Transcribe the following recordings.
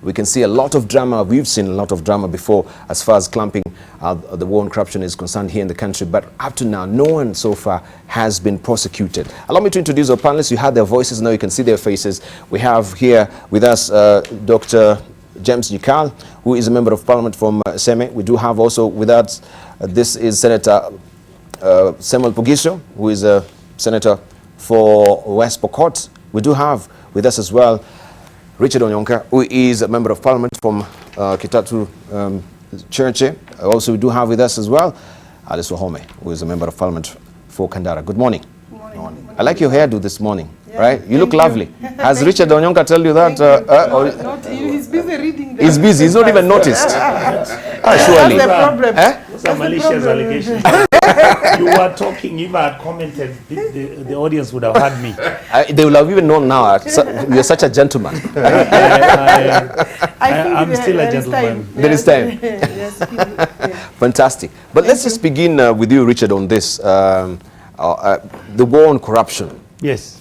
We can see a lot of drama. We've seen a lot of drama before as far as clamping the war on corruption is concerned here in the country. But up to now, no one so far has been prosecuted. Allow me to introduce our panelists. You had their voices. Now you can see their faces. We have here with us Dr. James Nyikal, who is a member of parliament from Seme. We do have also with us, this is Senator Samuel Pugiso, who is a senator for West Pokot. We do have with us as well Richard Onyonka, who is a member of parliament from Kitatu Church. Also, we do have with us as well Alice Wahome, who is a member of parliament for Kandara. Good morning. Good morning. I like your hairdo this morning, yeah, right? You look lovely. Has Richard Onyonka tell you that? He's busy reading. He's busy. He's not even noticed. Surely. That's the problem. Those are malicious allegations. You were talking, if I had commented, the audience would have had me. They will have even known now. You're such a gentleman. I'm still a gentleman. There is time. Yes, Fantastic. But let's just begin with you, Richard, on this. The war on corruption. Yes.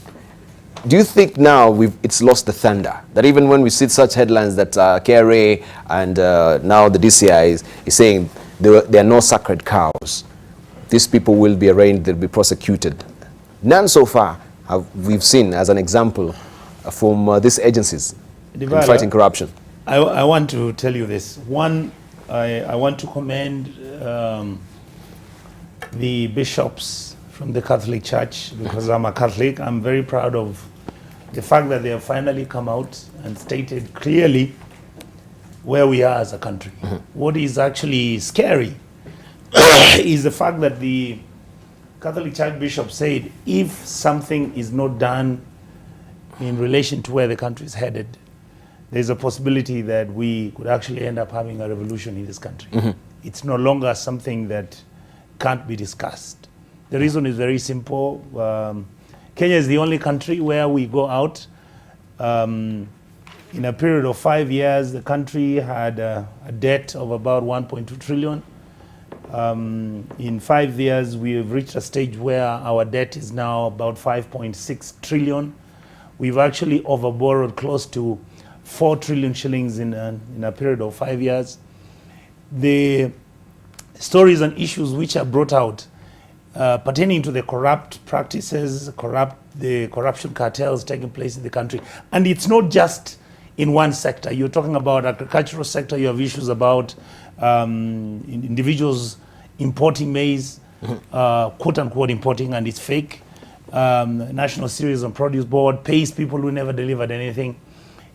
Do you think now it's lost the thunder? That even when we see such headlines that KRA and now the DCI is saying there are no sacred cows. These people will be arraigned, they'll be prosecuted. None so far we've seen as an example from these agencies in fighting corruption. I want to tell you this. One, I want to commend the bishops from the Catholic Church, because I'm a Catholic. I'm very proud of the fact that they have finally come out and stated clearly where we are as a country. What is actually scary is the fact that the Catholic Church bishop said if something is not done in relation to where the country is headed, there's a possibility that we could actually end up having a revolution in this country. It's no longer something that can't be discussed. The reason is very simple. Kenya is the only country where we go out. In a period of 5 years, the country had a debt of about 1.2 trillion. In 5 years, we have reached a stage where our debt is now about 5.6 trillion. We've actually overborrowed close to 4 trillion shillings in a period of 5 years. The stories and issues which are brought out pertaining to the corrupt practices, the corruption cartels taking place in the country. And it's not just in one sector. You're talking about agricultural sector, you have issues about individuals importing maize, quote unquote importing, and it's fake. National Cereals and Produce Board pays people who never delivered anything.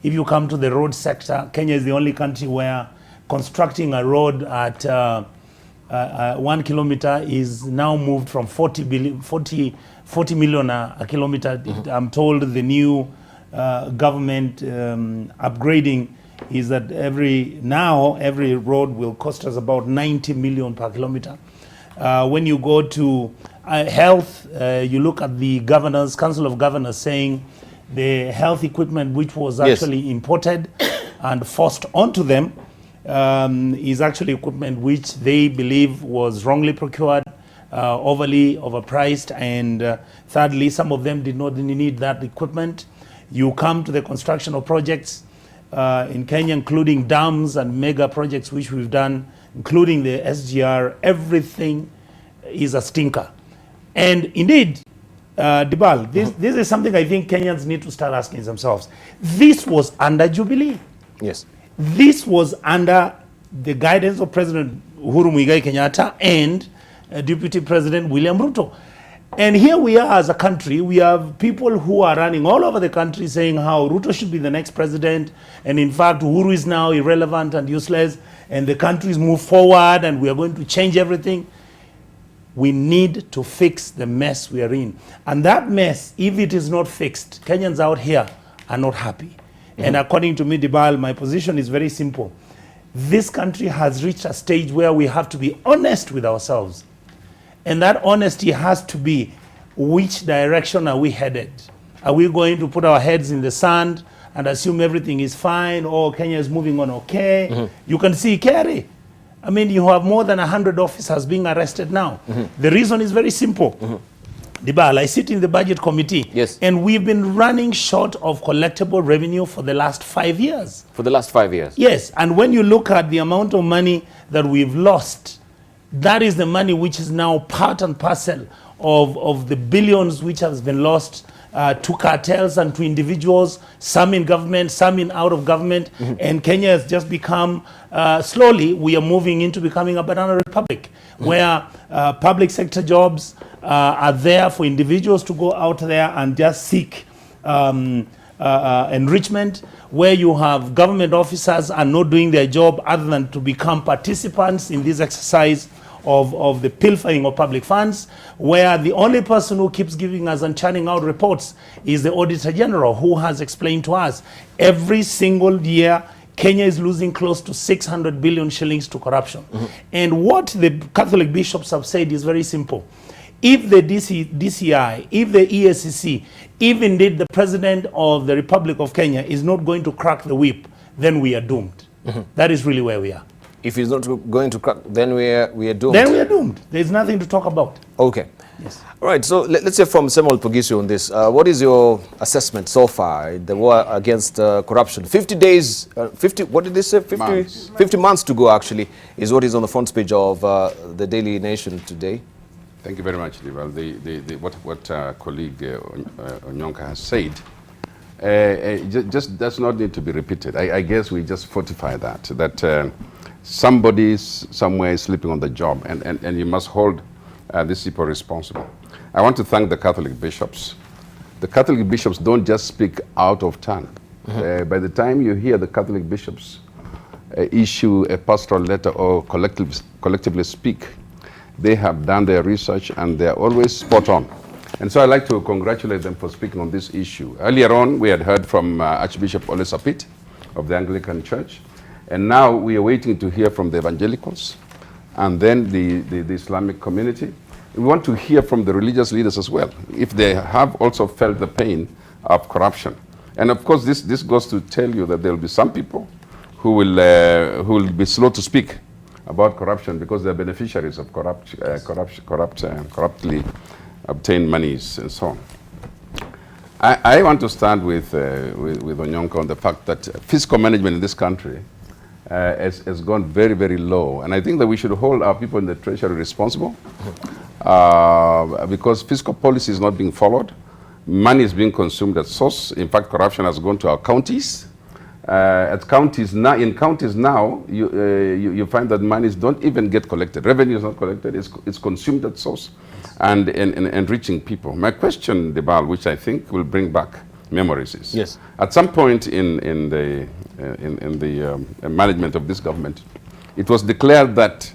If you come to the road sector, Kenya is the only country where constructing a road at 1 kilometer is now moved from 40 million a kilometer. I'm told the new government upgrading is that every road will cost us about 90 million per kilometer. When you go to health, you look at the governors, Council of Governors saying the health equipment which was actually imported and forced onto them is actually equipment which they believe was wrongly procured, overly overpriced, and thirdly, some of them did not need that equipment. You come to the construction of projects in Kenya, including dams and mega projects which we've done, including the SGR, everything is a stinker. And indeed, Dibal, this is something I think Kenyans need to start asking themselves. This was under Jubilee. Yes. This was under the guidance of President Uhuru Muigai Kenyatta and Deputy President William Ruto. And here we are as a country, we have people who are running all over the country saying how Ruto should be the next president, and in fact Uhuru is now irrelevant and useless, and the country's move forward and we are going to change everything. We need to fix the mess we are in. And that mess, if it is not fixed, Kenyans out here are not happy. And according to me, Dibal, my position is very simple. This country has reached a stage where we have to be honest with ourselves. And that honesty has to be, which direction are we headed? Are we going to put our heads in the sand and assume everything is fine, or Kenya is moving on okay? You can see Kerry. I mean, you have more than 100 officers being arrested now. The reason is very simple. Dibal, I sit in the budget committee. Yes. And we've been running short of collectible revenue for the last 5 years. For the last 5 years? Yes, and when you look at the amount of money that we've lost, that is the money which is now part and parcel of the billions which has been lost to cartels and to individuals, some in government, some in out of government. And Kenya has just become, slowly, we are moving into becoming a banana republic, where public sector jobs are there for individuals to go out there and just seek enrichment, where you have government officers are not doing their job other than to become participants in this exercise of the pilfering of public funds, where the only person who keeps giving us and churning out reports is the Auditor General, who has explained to us every single year Kenya is losing close to 600 billion shillings to corruption. And what the Catholic bishops have said is very simple. If the DCI, if the EACC, if indeed the President of the Republic of Kenya is not going to crack the whip, then we are doomed. That is really where we are. If he's not going to crack, then we are doomed. Then we are doomed. There's nothing to talk about. Okay. Yes. All right, so let's hear from Samuel Pogisio on this. What is your assessment so far, the war against corruption? 50 days, 50, what did they say? 50 months. 50 months to go, actually, is what is on the front page of the Daily Nation today. Thank you very much, Lival. What colleague Onyonka has said just does not need to be repeated. I guess we just fortify that somebody somewhere is sleeping on the job, and you must hold these people responsible. I want to thank the Catholic bishops. The Catholic bishops don't just speak out of turn. By the time you hear the Catholic bishops issue a pastoral letter or collectively speak, they have done their research and they're always spot on. And so I'd like to congratulate them for speaking on this issue. Earlier on, we had heard from Archbishop Ole Sapit of the Anglican Church. And now we are waiting to hear from the evangelicals and then the Islamic community. We want to hear from the religious leaders as well, if they have also felt the pain of corruption. And of course, this goes to tell you that there will be some people who will be slow to speak about corruption because they're beneficiaries of corruptly obtained monies and so on. I want to stand with Onyonka on the fact that fiscal management in this country has gone very, very low. And I think that we should hold our people in the treasury responsible because fiscal policy is not being followed. Money is being consumed at source. In fact, corruption has gone to our counties. In counties now, you find that monies don't even get collected. Revenue is not collected. It's consumed at source and enriching people. My question, Debal, which I think will bring back memories, is yes. At some point in the management of this government, it was declared that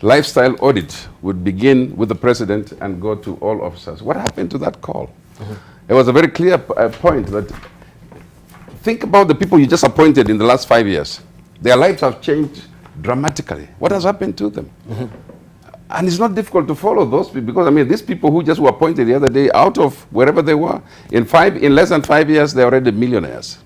lifestyle audit would begin with the president and go to all officers. What happened to that call? It was a very clear point that think about the people you just appointed in the last 5 years. Their lives have changed dramatically. What has happened to them? And it's not difficult to follow those people because, I mean, these people who just were appointed the other day out of wherever they were, in less than 5 years, they're already millionaires.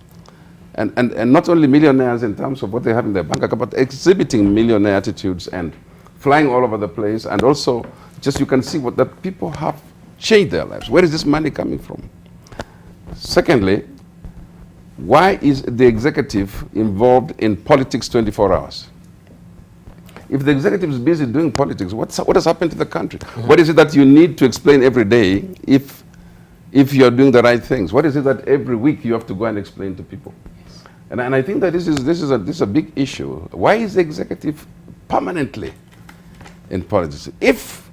And not only millionaires in terms of what they have in their bank account, but exhibiting millionaire attitudes and flying all over the place. And also, just you can see what that people have changed their lives. Where is this money coming from? Secondly, why is the executive involved in politics 24 hours? If the executive is busy doing politics, what has happened to the country? What is it that you need to explain every day if you're doing the right things? What is it that every week you have to go and explain to people? Yes. And I think that this is a big issue. Why is the executive permanently in politics? If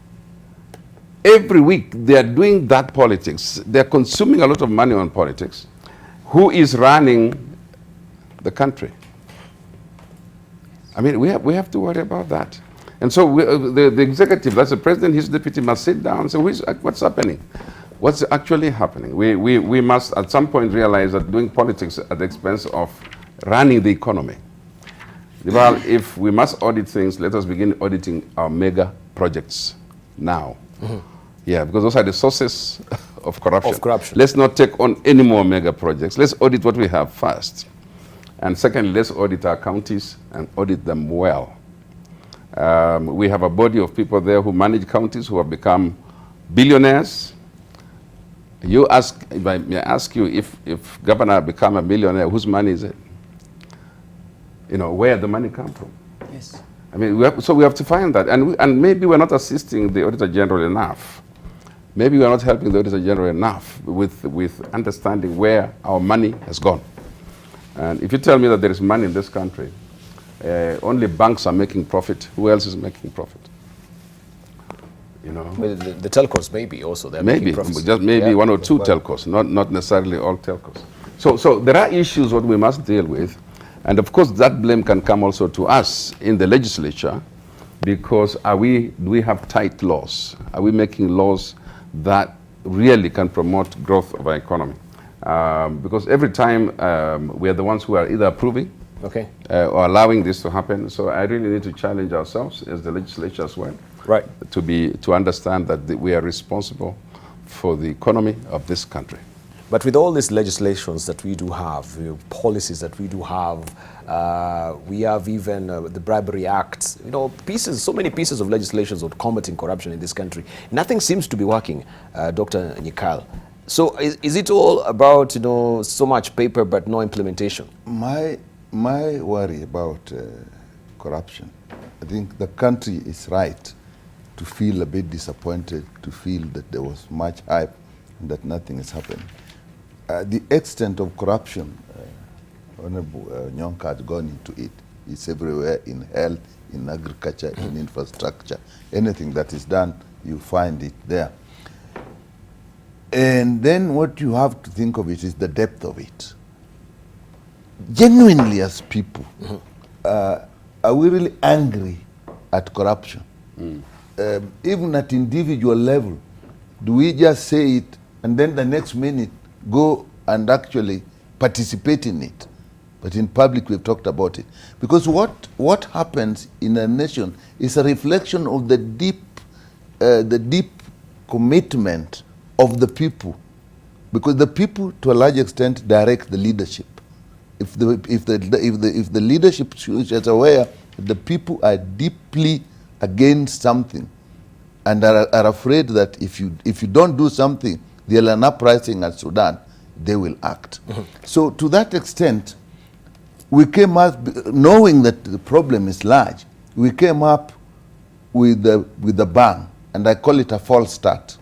every week they are doing that politics, they're consuming a lot of money on politics, who is running the country? I mean, we have to worry about that. And so the executive, that's the president, his deputy must sit down and say, what's happening? What's actually happening? We must at some point realize that doing politics at the expense of running the economy. Well, if we must audit things, let us begin auditing our mega projects now. Yeah, because those are the sources of corruption. Let's not take on any more mega projects. Let's audit what we have first. And secondly, let's audit our counties and audit them well. We have a body of people there who manage counties who have become billionaires You ask, if I may ask you, if governor become a millionaire, whose money is it? You know, where the money come from? Yes. I mean, we have to find that. And maybe we're not assisting the Auditor General enough. Maybe we're not helping the Auditor General enough with understanding where our money has gone. And if you tell me that there is money in this country, only banks are making profit, who else is making profit? You know? Well, the telcos maybe also. They're Maybe, making profits. just maybe Yeah. one or two telcos, not necessarily all telcos. So there are issues what we must deal with. And of course, that blame can come also to us in the legislature, because do we have tight laws? Are we making laws that really can promote growth of our economy? Because every time we are the ones who are either approving Okay. or allowing this to happen. So I really need to challenge ourselves as the legislature as well. Right. To understand that we are responsible for the economy of this country. But with all these legislations that we do have, policies that we do have, we have even the Bribery Act, so many pieces of legislation on combating corruption in this country. Nothing seems to be working, Dr. Nyikal. So is it all about, so much paper but no implementation? My worry about corruption, I think the country is right to feel a bit disappointed, to feel that there was much hype and that nothing is happening. The extent of corruption, Honorable Nyonka had gone into it. It's everywhere, in health, in agriculture, in infrastructure. Anything that is done, you find it there. And then what you have to think of it is the depth of it. Genuinely as people, are we really angry at corruption? Even at individual level, do we just say it and then the next minute go and actually participate in it? But in public, we've talked about it. Because what happens in a nation is a reflection of the deep commitment of the people. Because the people, to a large extent, direct the leadership. If the leadership is aware that the people are deeply against something and are afraid that if you don't do something, there'll an uprising at Sudan, they will act. So to that extent, we came up, knowing that the problem is large, we came up with the bang, and I call it a false start.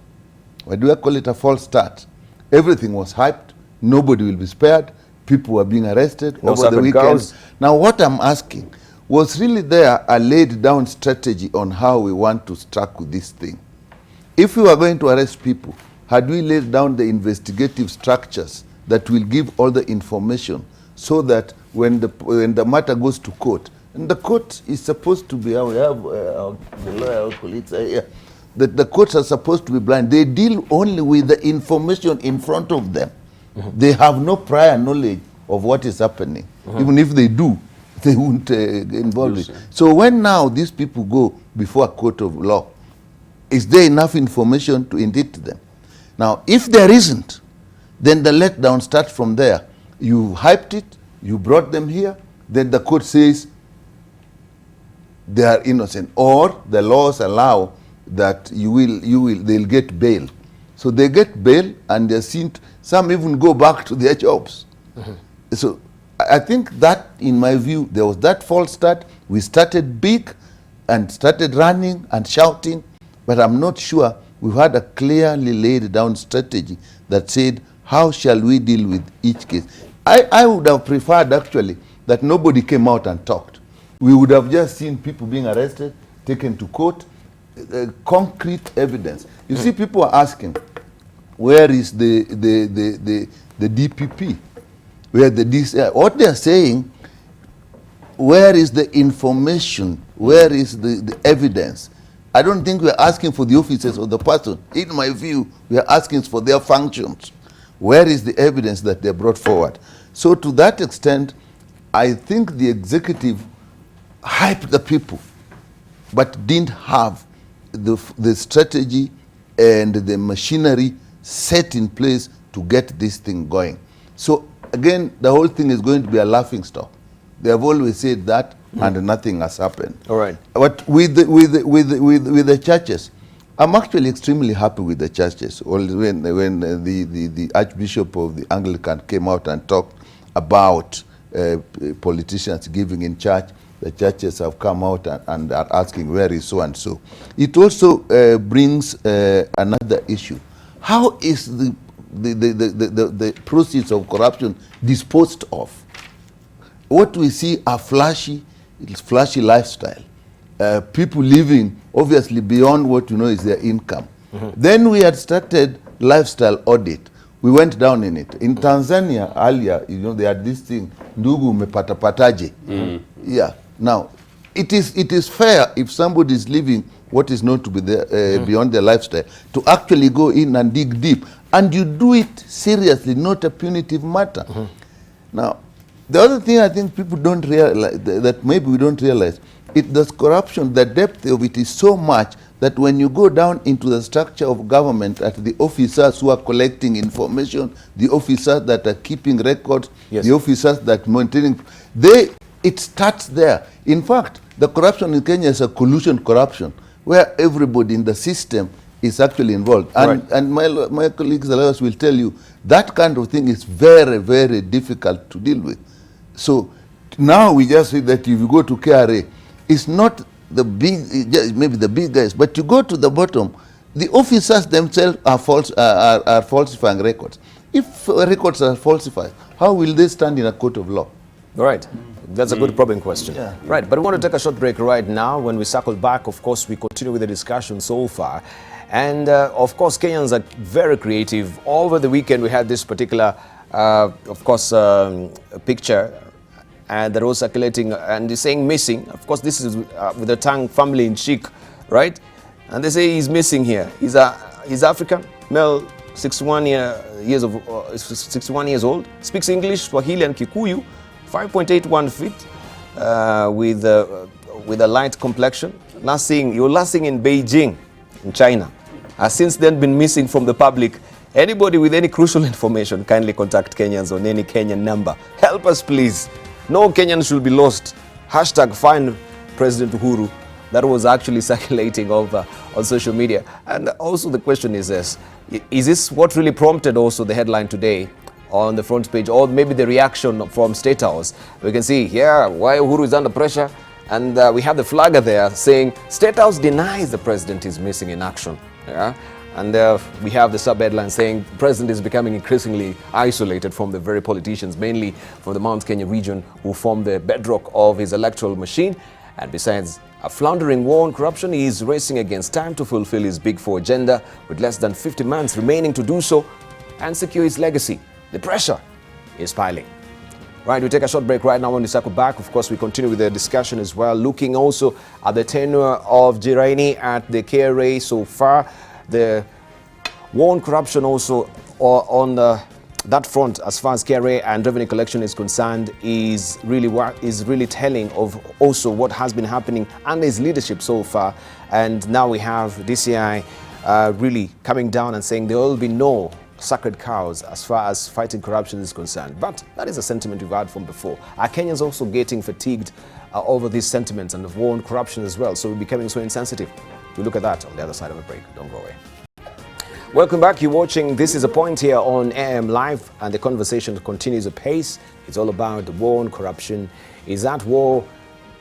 Why do I call it a false start? Everything was hyped, nobody will be spared, people were being arrested over the weekend. Now what I'm asking, was really there a laid down strategy on how we want to strike with this thing? If we were going to arrest people, had we laid down the investigative structures that will give all the information so that when the matter goes to court, and the court is supposed to be, we have the lawyer colleagues here, that the courts are supposed to be blind. They deal only with the information in front of them. They have no prior knowledge of what is happening. Even if they do, they won't get involved in it. So when now these people go before a court of law, is there enough information to indict them? Now, if there isn't, then the letdown starts from there. You hyped it, you brought them here, then the court says they are innocent, or the laws allow that they'll get bail. So they get bail, and they're seen. Some even go back to their jobs. So I think that, in my view, there was that false start. We started big and started running and shouting, but I'm not sure we've had a clearly laid down strategy that said, how shall we deal with each case? I would have preferred, actually, that nobody came out and talked. We would have just seen people being arrested, taken to court, concrete evidence. You see, people are asking, where is the DPP? Where what they are saying, where is the information? Where is the evidence? I don't think we are asking for the officers or the person. In my view, we are asking for their functions. Where is the evidence that they brought forward? So to that extent, I think the executive hyped the people, but didn't have the strategy and the machinery set in place to get this thing going. So again, the whole thing is going to be a laughing stock. They have always said that, and nothing has happened. All right. But with the churches, I'm actually extremely happy with the churches. When the Archbishop of the Anglican came out and talked about politicians giving in church, the churches have come out and are asking where is so and so. It also brings another issue. How is the proceeds of corruption disposed of? What we see are flashy lifestyle. People living obviously beyond what you know is their income. Then we had started lifestyle audit. We went down in it. In Tanzania earlier, you know, they had this thing, ndugu umepata pataje. Yeah. Now, it is fair if somebody is living what is known to be there, beyond their lifestyle, to actually go in and dig deep. And you do it seriously, not a punitive matter. Now, the other thing I think people don't realize, that maybe we don't realize, the corruption, the depth of it is so much that when you go down into the structure of government, at the officers who are collecting information, the officers that are keeping records, the officers that maintaining, it starts there. In fact, the corruption in Kenya is a collusion corruption, where everybody in the system is actually involved. And my colleagues will tell you that kind of thing is very, very difficult to deal with. So now we just say that if you go to KRA, it's not the big, maybe the big guys, but you go to the bottom, the officers themselves are falsifying records. If records are falsified, how will they stand in a court of law? All right. That's a good probing question. Yeah. Right, but we want to take a short break right now. When we circle back, of course, we continue with the discussion so far. And of course, Kenyans are very creative. Over the weekend, we had this particular, of course, picture that was circulating and is saying missing. Of course, this is with the Tang family in Sheikh, right? And they say he's missing here. He's African, male, 61 years old, speaks English, Swahili, and Kikuyu. 5.81 feet with a light complexion. You're last seen in Beijing, in China. Has since then been missing from the public. Anybody with any crucial information, kindly contact Kenyans on any Kenyan number. Help us, please. No Kenyans should be lost. Hashtag find President Uhuru. That was actually circulating over on social media. And also the question is this what really prompted also the headline today on the front page, or maybe the reaction from State House? We can see here why Uhuru is under pressure, and we have the flagger there saying State House denies the president is missing in action. Yeah? And we have the sub-headline saying president is becoming increasingly isolated from the very politicians, mainly from the Mount Kenya region, who form the bedrock of his electoral machine. And besides a floundering war on corruption, he is racing against time to fulfill his Big Four agenda, with less than 50 months remaining to do so and secure his legacy. The pressure is piling. Right, we take a short break right now. When we circle back, of course, we continue with the discussion as well, looking also at the tenure of Jiraini at the KRA so far. The war on corruption also on that front, as far as KRA and revenue collection is concerned, is really telling of also what has been happening under his leadership so far. And now we have DCI really coming down and saying there will be no sacred cows as far as fighting corruption is concerned. But that is a sentiment we've heard from before. Are Kenyans also getting fatigued over these sentiments and the war on corruption as well? So we're becoming so insensitive. We look at that on the other side of the break. Don't go away. Welcome back. You're watching This Is a Point here on AM Live, and the conversation continues apace. It's all about the war on corruption. Is that war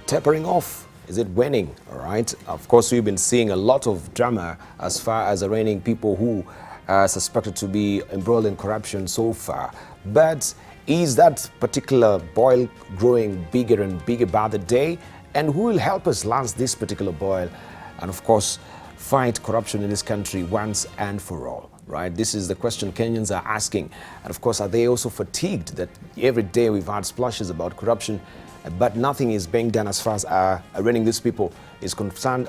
tapering off? Is it waning? All right. Of course, we've been seeing a lot of drama as far as arraigning people who are suspected to be embroiled in corruption so far. But is that particular boil growing bigger and bigger by the day? And who will help us lance this particular boil? And of course, fight corruption in this country once and for all, right? This is the question Kenyans are asking. And of course, are they also fatigued that every day we've had splashes about corruption, but nothing is being done as far as arraigning these people is concerned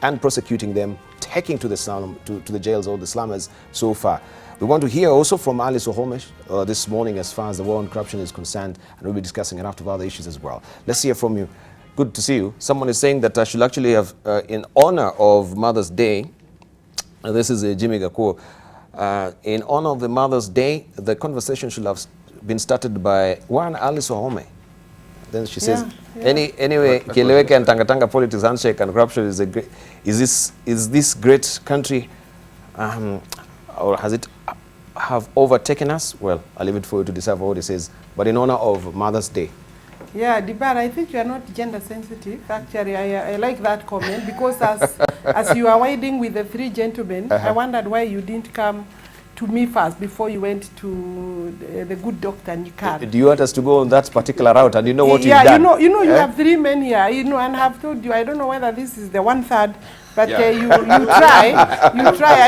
and prosecuting them, taking to the slum, to the jails all the slummers so far? We want to hear also from Alice Ohomesh this morning as far as the war on corruption is concerned, and we'll be discussing a lot of other issues as well. Let's hear from you. Good to see you. Someone is saying that I should actually have, in honor of Mother's Day, this is Jimmy Gakuo, in honor of the Mother's Day, the conversation should have been started by one Alice Ohome. Then she says, Yeah. anyway, Kieleweke and Tangatanga politics, handshake and corruption is a great. Is this great country, or has it have overtaken us? Well, I'll leave it for you to decide what he says. But in honor of Mother's Day. Yeah, Dibar, I think you are not gender sensitive. Actually, I like that comment because as you are riding with the three gentlemen, I wondered why you didn't come to me first before you went to the good doctor Nikar. Do you want us to go on that particular route? And you know what you've Yeah, done? you know, you have three men here, and I've told you, I don't know whether this is the 1/3, but you try,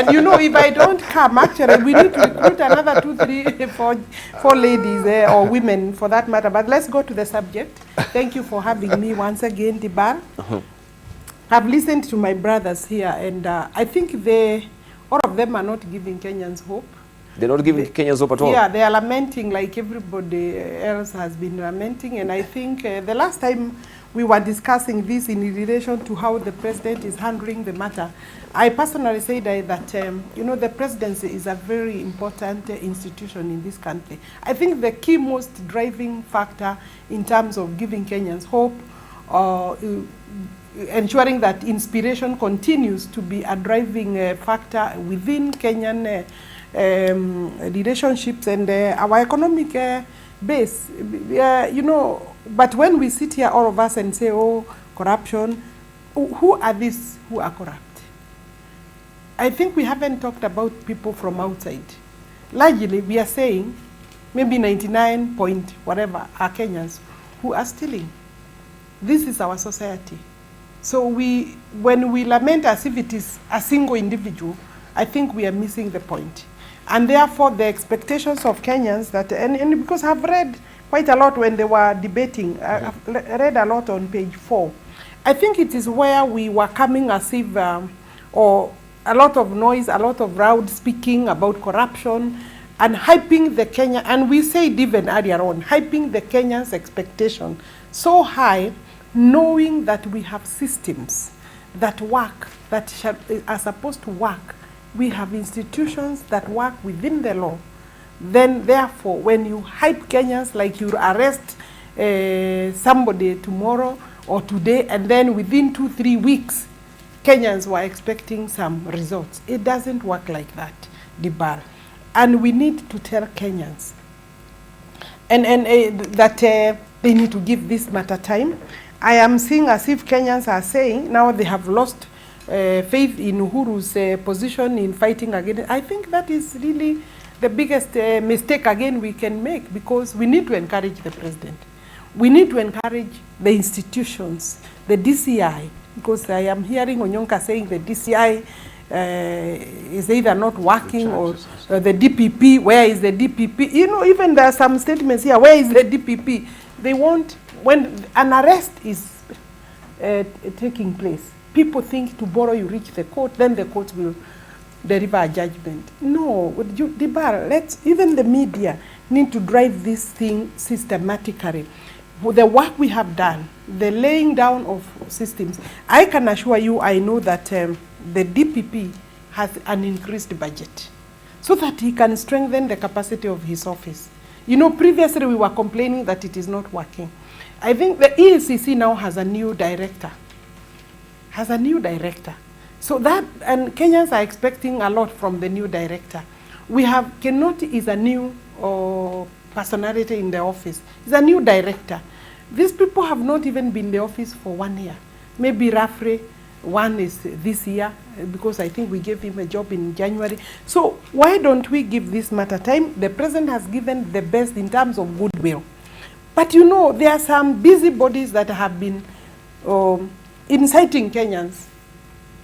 and if I don't come, actually, we need to recruit another 2, 3, 4 ladies or women for that matter. But let's go to the subject. Thank you for having me once again, Dibar. I've listened to my brothers here, and I think all of them are not giving Kenyans hope. They're not giving Kenyans hope at all? Yeah, they are lamenting like everybody else has been lamenting. And I think the last time we were discussing this in relation to how the president is handling the matter, I personally said that, the presidency is a very important institution in this country. I think the key most driving factor in terms of giving Kenyans hope, ensuring that inspiration continues to be a driving factor within Kenyan relationships and our economic base. But when we sit here, all of us, and say, oh, corruption, who are these who are corrupt? I think we haven't talked about people from outside. Largely, we are saying maybe 99 point whatever are Kenyans who are stealing. This is our society. So when we lament as if it is a single individual, I think we are missing the point. And therefore, the expectations of Kenyans that, and because I've read quite a lot when they were debating, I've read a lot on page 4. I think it is where we were coming as if, or a lot of noise, a lot of loud speaking about corruption, and hyping the Kenya, and we said even earlier on, hyping the Kenyans' expectation so high, knowing that we have systems that work, that are supposed to work. We have institutions that work within the law. Then, therefore, when you hype Kenyans like you arrest somebody tomorrow or today, and then within 2-3 weeks, Kenyans were expecting some results. It doesn't work like that, Dibar. And we need to tell Kenyans that they need to give this matter time. I am seeing as if Kenyans are saying now they have lost faith in Uhuru's position in fighting against. I think that is really the biggest mistake again we can make, because we need to encourage the president. We need to encourage the institutions, the DCI, because I am hearing Onyonka saying the DCI is either not working or the DPP. Where is the DPP? Even there are some statements here. Where is the DPP? They want, when an arrest is taking place, people think tomorrow you reach the court, then the court will deliver a judgment. No, even the media need to drive this thing systematically. The work we have done, the laying down of systems, I can assure you, I know that the DPP has an increased budget so that he can strengthen the capacity of his office. Previously we were complaining that it is not working. I think the EACC now has a new director. So that, and Kenyans are expecting a lot from the new director. We have, Kenoti is a new personality in the office. He's a new director. These people have not even been in the office for 1 year. Maybe roughly one is this year, because I think we gave him a job in January. So why don't we give this matter time? The president has given the best in terms of goodwill. But there are some busybodies that have been inciting Kenyans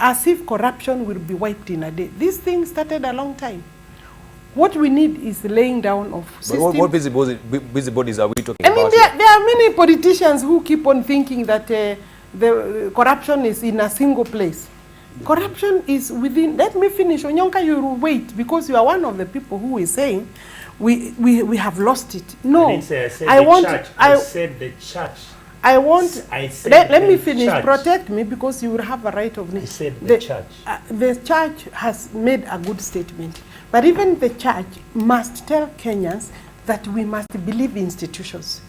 as if corruption will be wiped in a day. This thing started a long time. What we need is laying down of systems. But what busybodies are we talking about? I mean, there are many politicians who keep on thinking that the corruption is in a single place. Corruption is within. Let me finish. Onyonka, you will wait, because you are one of the people who is saying we have lost it. No, I said the church. Let me finish. Church. Protect me, because you will have a right of. I said the church. The church has made a good statement, but even the church must tell Kenyans that we must believe in institutions.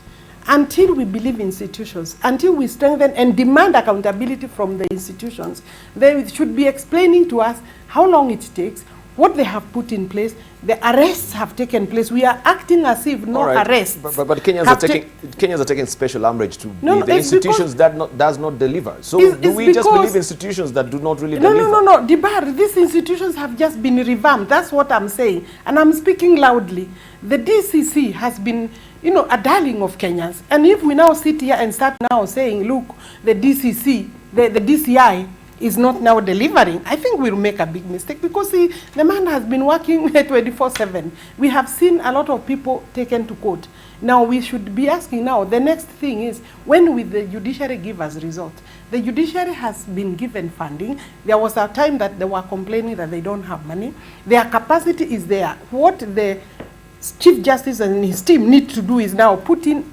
until we believe institutions, until we strengthen and demand accountability from the institutions, they should be explaining to us how long it takes, what they have put in place. The arrests have taken place. We are acting as if no arrests. But Kenyans are taking special umbrage to the institutions that does not deliver. So do we just believe institutions that do not really deliver? No. Dibar, these institutions have just been revamped. That's what I'm saying. And I'm speaking loudly. The DCC has been, a darling of Kenyans. And if we now sit here and start now saying, look, the DCC, the DCI, is not now delivering, I think we'll make a big mistake, because the man has been working 24/7. We have seen a lot of people taken to court. Now we should be asking now, the next thing is, when will the judiciary give us result? The judiciary has been given funding. There was a time that they were complaining that they don't have money. Their capacity is there. What the Chief Justice and his team need to do is now put in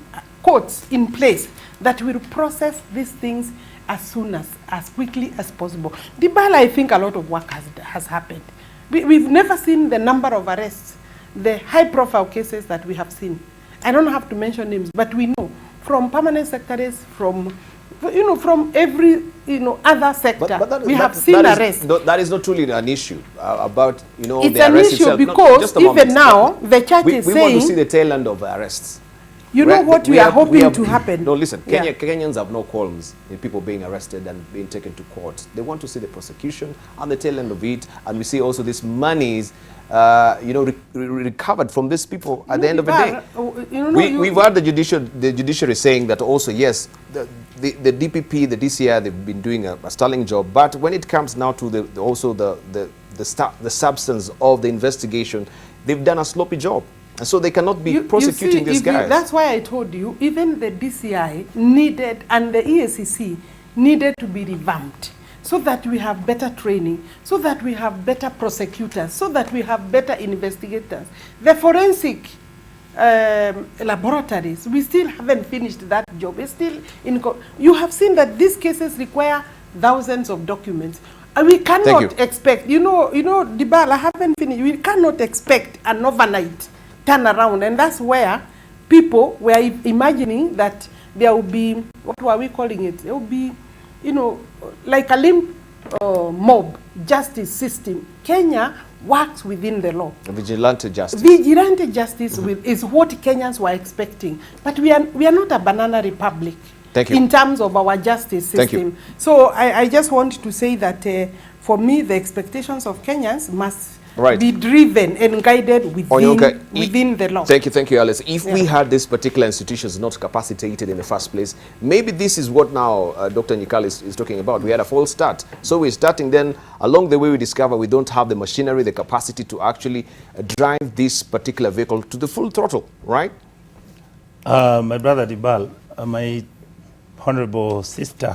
courts in place that will process these things as soon as quickly as possible. Dibala, I think a lot of work has happened. We've never seen the number of arrests, the high-profile cases that we have seen. I don't have to mention names, but we know from permanent secretaries, from every other sector, we have seen arrests. That is not truly an issue about it's the an arrest issue itself. because even now the church is saying we want to see the tail end of the arrests. You know what we are hoping to happen? No, listen, Kenyans have no qualms in people being arrested and being taken to court. They want to see the prosecution and the tail end of it, and we see also these monies, recovered from these people at the end of the day. We've heard the judiciary saying that also, yes, the DPP, the DCI, they've been doing a sterling job, but when it comes now to the substance of the investigation, they've done a sloppy job. And so they cannot be prosecuting these guys. That's why I told you, even the DCI needed, and the EACC needed to be revamped, so that we have better training, so that we have better prosecutors, so that we have better investigators. The forensic laboratories, we still haven't finished that job. It's still in. You have seen that these cases require thousands of documents. And we cannot expect, Dibala, I haven't finished. We cannot expect an overnight turnaround, and that's where people were imagining that there will be, what were we calling it? There will be, like a limp mob justice system. Kenya works within the law. Vigilante justice. Vigilante justice is what Kenyans were expecting, but we are not a banana republic. Thank you. In terms of our justice system. Thank you. So I just want to say that for me, the expectations of Kenyans must be driven and guided within the law. Thank you, Alice. If we had these particular institutions not capacitated in the first place, maybe this is what now Dr. Nyikal is talking about. We had a false start. So we're starting, then along the way we discover we don't have the machinery, the capacity to actually drive this particular vehicle to the full throttle, right? My brother Dibal, my honorable sister,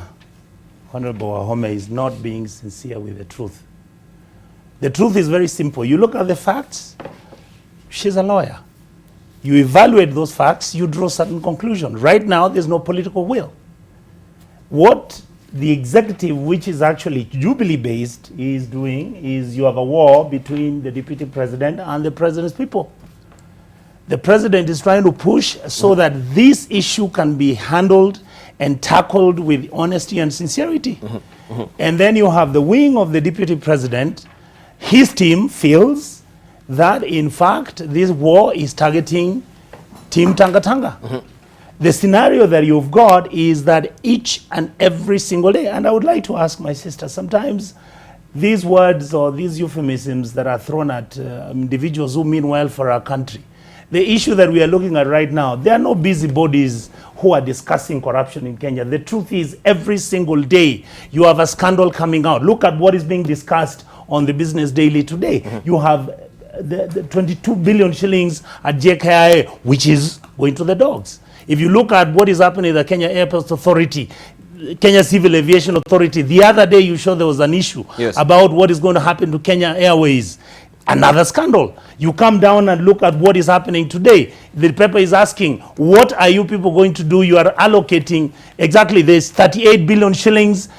Honorable Wahome, is not being sincere with the truth. The truth is very simple. You look at the facts, she's a lawyer. You evaluate those facts, you draw certain conclusions. Right now, there's no political will. What the executive, which is actually Jubilee-based, is doing is you have a war between the deputy president and the president's people. The president is trying to push so that this issue can be handled and tackled with honesty and sincerity. And then you have the wing of the deputy president. His team feels that, in fact, this war is targeting Team Tanga. The scenario that you've got is that each and every single day, and I would like to ask my sister, sometimes these words or these euphemisms that are thrown at individuals who mean well for our country, the issue that we are looking at right now, there are no busybodies who are discussing corruption in Kenya. The truth is, every single day you have a scandal coming out. Look at what is being discussed on the Business Daily today. You have the 22 billion shillings at JKIA, which is going to the dogs. If you look at what is happening at the Kenya Airports Authority, Kenya Civil Aviation Authority, the other day you showed there was an issue about what is going to happen to Kenya Airways. Another scandal. You come down and look at what is happening today. The paper is asking, what are you people going to do? You are allocating exactly this 38 billion shillings,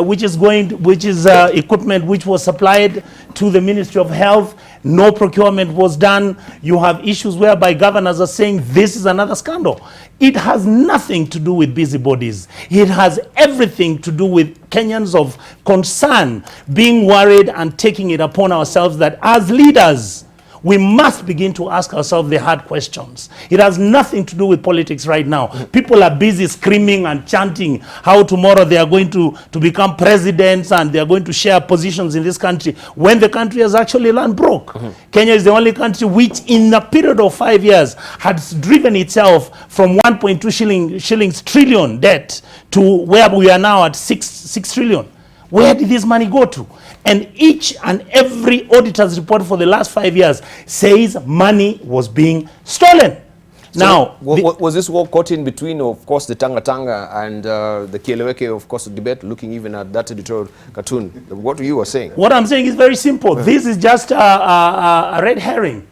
which is equipment which was supplied to the Ministry of Health. no procurement was done. You have issues whereby governors are saying this is another scandal. It has nothing to do with busybodies. It has everything to do with Kenyans of concern being worried and taking it upon ourselves that as leaders, we must begin to ask ourselves the hard questions. It has nothing to do with politics right now. People are busy screaming and chanting how tomorrow they are going to become presidents and they are going to share positions in this country when the country has actually run broke. Kenya is the only country which in a period of 5 years has driven itself from 1.2 shillings trillion debt to where we are now at 6 trillion. Where did this money go to? And each and every auditor's report for the last 5 years says money was being stolen. So now, was this war caught in between, of course, the Tanga Tanga and the Kieleweke, of course, debate, looking even at that editorial cartoon? What you were saying? What I'm saying is very simple. This is just a red herring.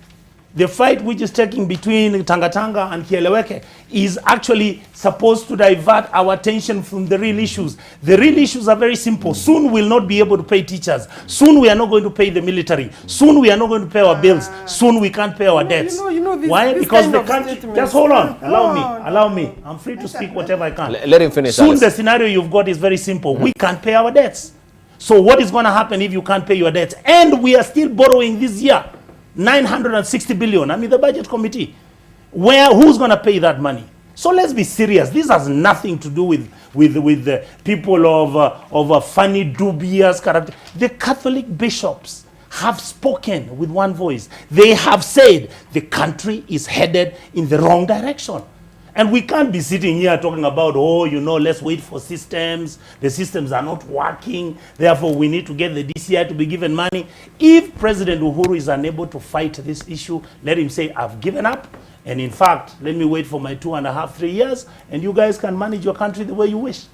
The fight which is taking between Tanga Tanga and Kieleweke is actually supposed to divert our attention from the real issues. The real issues are very simple. Soon we'll not be able to pay teachers. Soon we are not going to pay the military. Soon we are not going to pay our bills. Soon we can't pay our debts. Why? Because the country... Just hold on. Allow me. I'm free to speak whatever I can. Let him finish. Soon the scenario you've got is very simple. We can't pay our debts. So what is going to happen if you can't pay your debts? And we are still borrowing this year. 960 billion. I'm in the budget committee. Who's going to pay that money? So let's be serious. This has nothing to do with the people of a funny, dubious character. The Catholic bishops have spoken with one voice. They have said the country is headed in the wrong direction. And we can't be sitting here talking about, oh, you know, let's wait for systems. The systems are not working. Therefore, we need to get the DCI to be given money. If President Uhuru is unable to fight this issue, let him say, I've given up. And in fact, let me wait for my 2.5, 3 years, and you guys can manage your country the way you wish.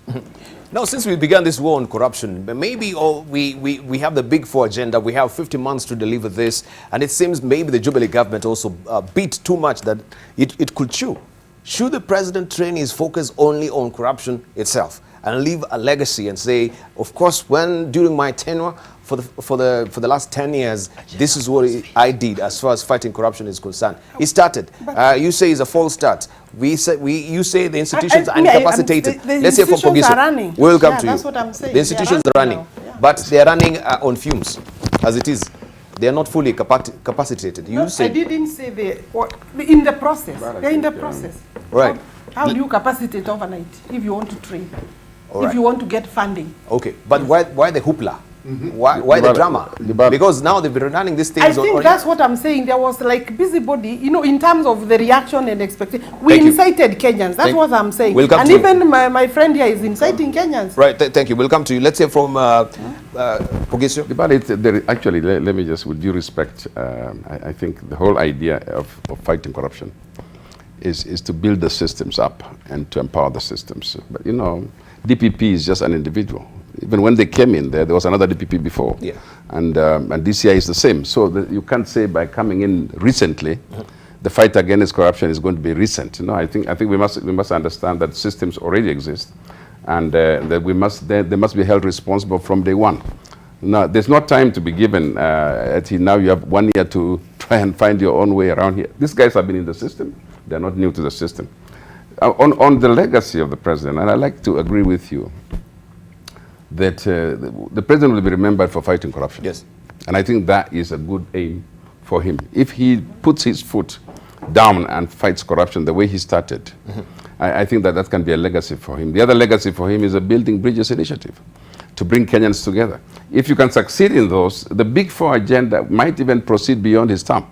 Now, since we began this war on corruption, maybe we have the Big Four agenda. We have 50 months to deliver this. And it seems maybe the Jubilee government also beat too much that it could chew. Should the president train his focus only on corruption itself and leave a legacy and say, of course, when during my tenure for the last 10 years, this is what I did as far as fighting corruption is concerned. It started. You say it's a false start. You say the institutions are incapacitated. Let's say from Pogiso. We'll come to you. That's what I'm saying. The institutions are running, but they are running on fumes, as it is. They are not fully capacitated. You say I didn't say in the process. They're in the process. Right. How do you capacitate overnight if you want to train? Right. If you want to get funding? Okay, but why the hoopla? Why the drama? Because now they've been running these things. I think that's what I'm saying. There was like busybody, you know, in terms of the reaction and expectation. We incited Kenyans. That's what I'm saying. And even my friend here is inciting Kenyans. Right. Thank you. We'll come to you. Let's hear from Pogisio. Actually, let me just, with due respect, I think the whole idea of fighting corruption is to build the systems up and to empower the systems. But, you know, DPP is just an individual. Even when they came in there was another DPP before. Yeah. And DCI is the same. So you can't say by coming in recently, the fight against corruption is going to be recent. You know, I think we must understand that systems already exist, and that they must be held responsible from day one. Now, there's no time to be given. Now you have 1 year to try and find your own way around here. These guys have been in the system. They're not new to the system. On the legacy of the president, and I like to agree with you, that the president will be remembered for fighting corruption. Yes. And I think that is a good aim for him. If he puts his foot down and fights corruption the way he started, I think that can be a legacy for him. The other legacy for him is a Building Bridges initiative to bring Kenyans together. If you can succeed in those, the Big Four agenda might even proceed beyond his term.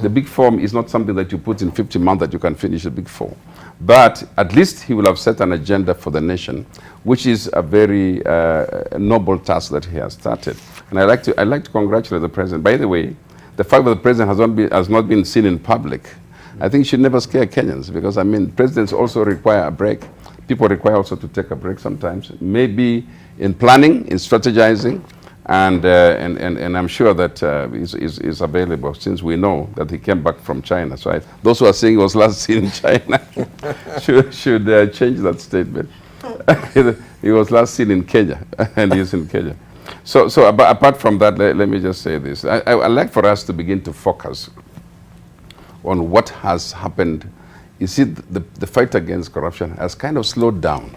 The Big Four is not something that you put in 50 months that you can finish the Big Four. But at least he will have set an agenda for the nation, which is a very noble task that he has started. And I'd like to congratulate the president. By the way, the fact that the president has not been seen in public, I think should never scare Kenyans, because, I mean, presidents also require a break. People require also to take a break sometimes, maybe in planning, in strategizing, and I'm sure that is available, since we know that he came back from China. So those who are saying he was last seen in China should change that statement. He was last seen in Kenya, and he's in Kenya. So apart from that, let me just say this. I'd like for us to begin to focus on what has happened. You see, the fight against corruption has kind of slowed down.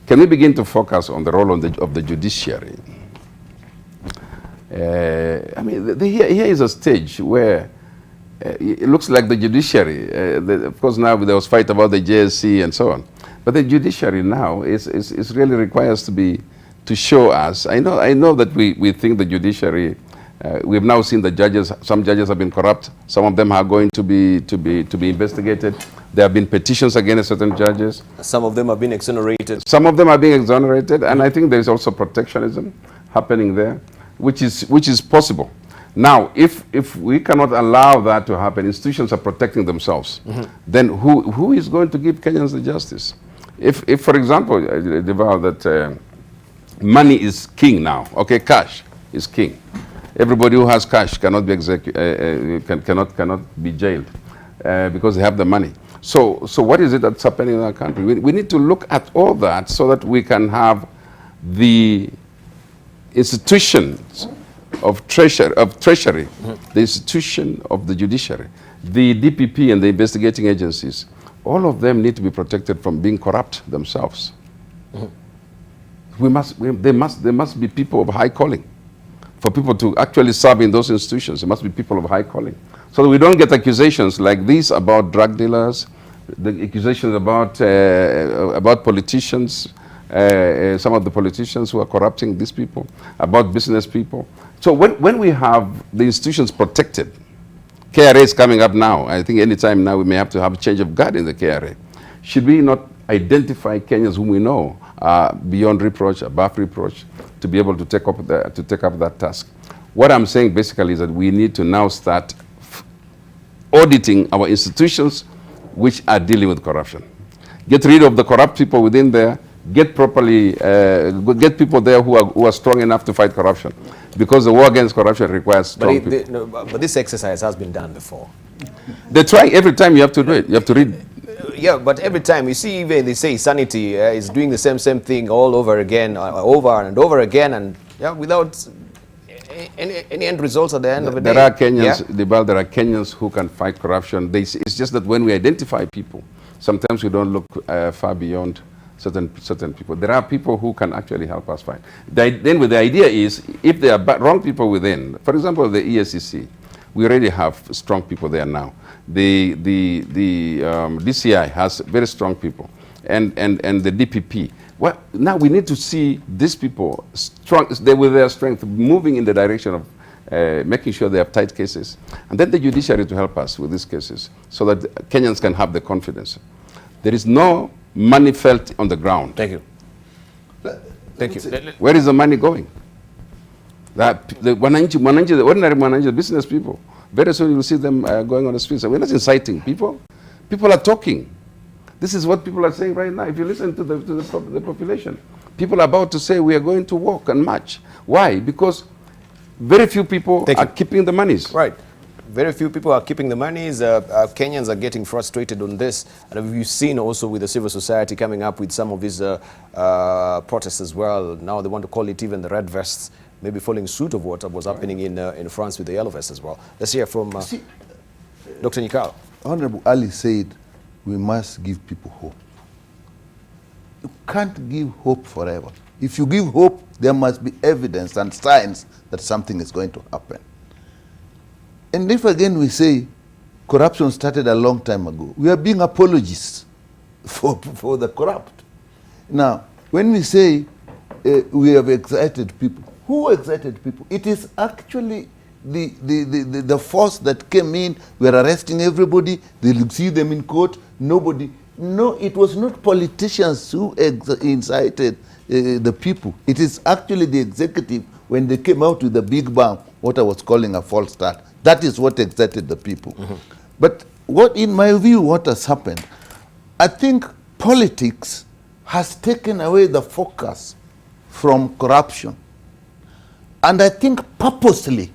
Can we begin to focus on the role of the judiciary? I mean, here is a stage where it looks like the judiciary, of course now there was fight about the JSC and so on, but the judiciary now is really requires to show us. I know that we think the judiciary, we've now seen the judges, some judges have been corrupt, some of them are going to be investigated. There have been petitions against certain judges. Some of them have been exonerated. Some of them are being exonerated, and I think there's also protectionism happening there, which is possible. Now, if we cannot allow that to happen, institutions are protecting themselves, then who is going to give Kenyans the justice? If for example, Deval, that money is king now, okay, cash is king. Everybody who has cash cannot be cannot be jailed because they have the money. So what is it that's happening in our country? We need to look at all that so that we can have the institutions of treasury, the institution of the judiciary, the DPP and the investigating agencies, all of them need to be protected from being corrupt themselves. There must be people of high calling. For people to actually serve in those institutions, there must be people of high calling. So that we don't get accusations like these about drug dealers, the accusations about politicians, some of the politicians who are corrupting these people, about business people. So when we have the institutions protected, KRA is coming up now. I think any time now we may have to have a change of guard in the KRA. Should we not identify Kenyans whom we know are beyond reproach, above reproach, to be able to take up that task? What I'm saying basically is that we need to now start auditing our institutions which are dealing with corruption. Get rid of the corrupt people within there. Get people there who are strong enough to fight corruption, because the war against corruption requires strong people. But this exercise has been done before. They try every time. You have to do it. You have to read. Yeah, but every time you see, even they say sanity is doing the same thing all over again, over and over again, and without any end results at the end of the day. There are Kenyans, there are Kenyans who can fight corruption. It's just that when we identify people, sometimes we don't look far beyond certain people. There are people who can actually help us fight. Then the idea is, if there are wrong people within, for example, the ESCC, we already have strong people there now. The DCI has very strong people, and the DPP. Well, now we need to see these people strong, with their strength, moving in the direction of making sure they have tight cases, and then the judiciary to help us with these cases, so that Kenyans can have the confidence. There is no money felt on the ground. Thank you. Thank you. Where is the money going? The ordinary mananchi, business people, very soon you will see them going on the streets. We're not inciting people. People are talking. This is what people are saying right now. If you listen to the population, people are about to say we are going to walk and march. Why? Because very few people are keeping the monies. Right. Very few people are keeping the monies. Kenyans are getting frustrated on this. And we've seen also with the civil society coming up with some of these protests as well. Now they want to call it even the red vests, maybe following suit of what was happening in France with the yellow vests as well. Let's hear from Dr. Nyikao. Honorable Ali said we must give people hope. You can't give hope forever. If you give hope, there must be evidence and signs that something is going to happen. And if again we say corruption started a long time ago, we are being apologists for the corrupt. Now, when we say we have excited people, who excited people? It is actually the force that came in. We are arresting everybody. They'll see them in court. Nobody. No, it was not politicians who incited the people. It is actually the executive when they came out with the big bang, what I was calling a false start. That is what excited the people. But what, in my view, what has happened, I think politics has taken away the focus from corruption. And I think purposely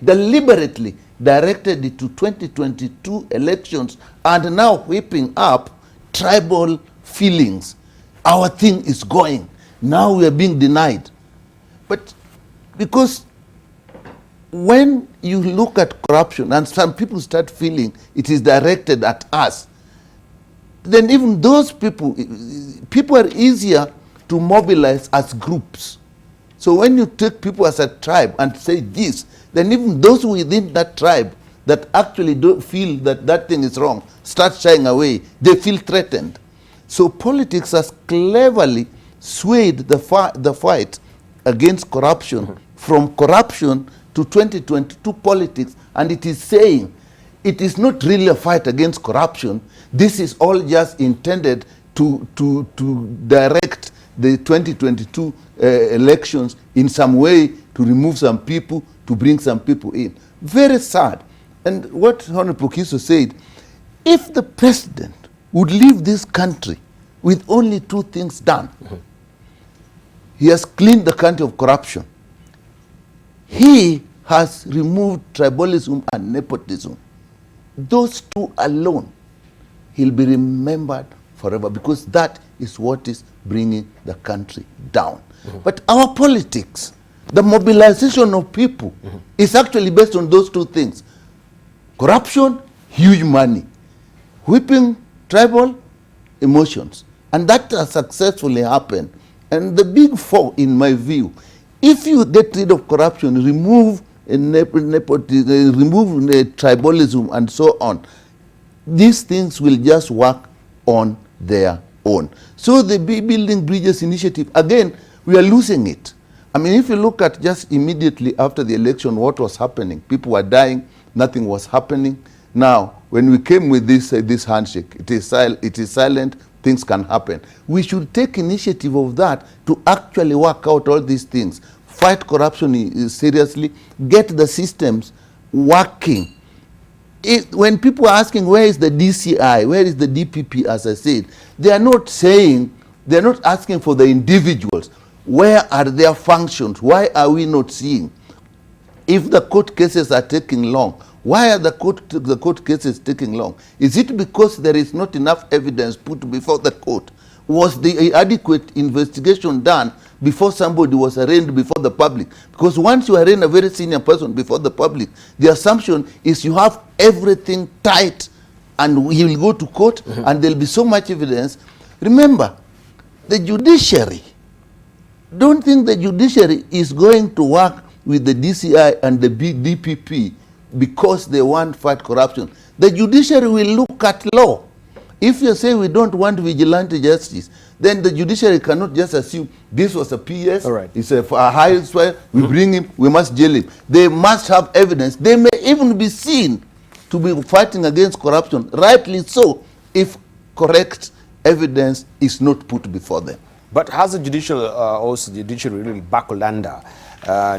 deliberately directed it to 2022 elections, and now whipping up tribal feelings. Our thing is going. Now we are being denied. But because when you look at corruption and some people start feeling it is directed at us, then even those people are easier to mobilize as groups. So when you take people as a tribe and say this, then even those within that tribe that actually don't feel that that thing is wrong start shying away. They feel threatened. So politics has cleverly swayed the fight against corruption from corruption to 2022 politics, and it is saying it is not really a fight against corruption. This is all just intended to direct the 2022 elections in some way, to remove some people, to bring some people in. Very sad. And what Honorable Kiso said, if the president would leave this country with only two things done, he has cleaned the country of corruption. He has removed tribalism and nepotism. Those two alone, he'll be remembered forever, because that is what is bringing the country down. But our politics, the mobilization of people, is actually based on those two things. Corruption, huge money. Whipping tribal emotions. And that has successfully happened. And the big four, in my view, if you get rid of corruption, remove nepotism, remove tribalism and so on, these things will just work on their own. So the Building Bridges initiative, again, we are losing it. I mean, if you look at just immediately after the election, what was happening, people were dying, nothing was happening. Now, when we came with this handshake, it is silent, things can happen. We should take initiative of that to actually work out all these things, fight corruption seriously, get the systems working. When people are asking where is the DCI, where is the DPP, as I said, they are not asking for the individuals. Where are their functions? Why are we not seeing? If the court cases are taking long, why are the court cases taking long? Is it because there is not enough evidence put before the court? Was the adequate investigation done before somebody was arraigned before the public? Because once you arraign a very senior person before the public, the assumption is you have everything tight and he will go to court and there will be so much evidence. Remember, the judiciary, don't think the judiciary is going to work with the DCI and the DPP because they want to fight corruption. The judiciary will look at law. If you say we don't want vigilante justice, then the judiciary cannot just assume this was a PS, it's a high swear, we bring him, we must jail him. They must have evidence. They may even be seen to be fighting against corruption, rightly so, if correct evidence is not put before them. But has the judiciary really buckled under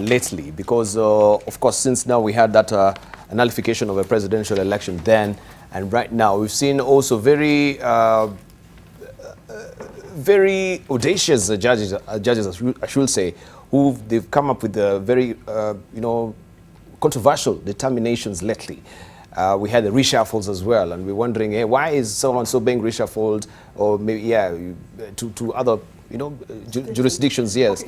lately? Because, of course, since now we had that nullification of a presidential election then, and right now we've seen also very audacious judges, I should say, they've come up with very, controversial determinations lately. We had the reshuffles as well, and we're wondering, hey, why is someone so being reshuffled, or maybe, to other, jurisdictions, yes,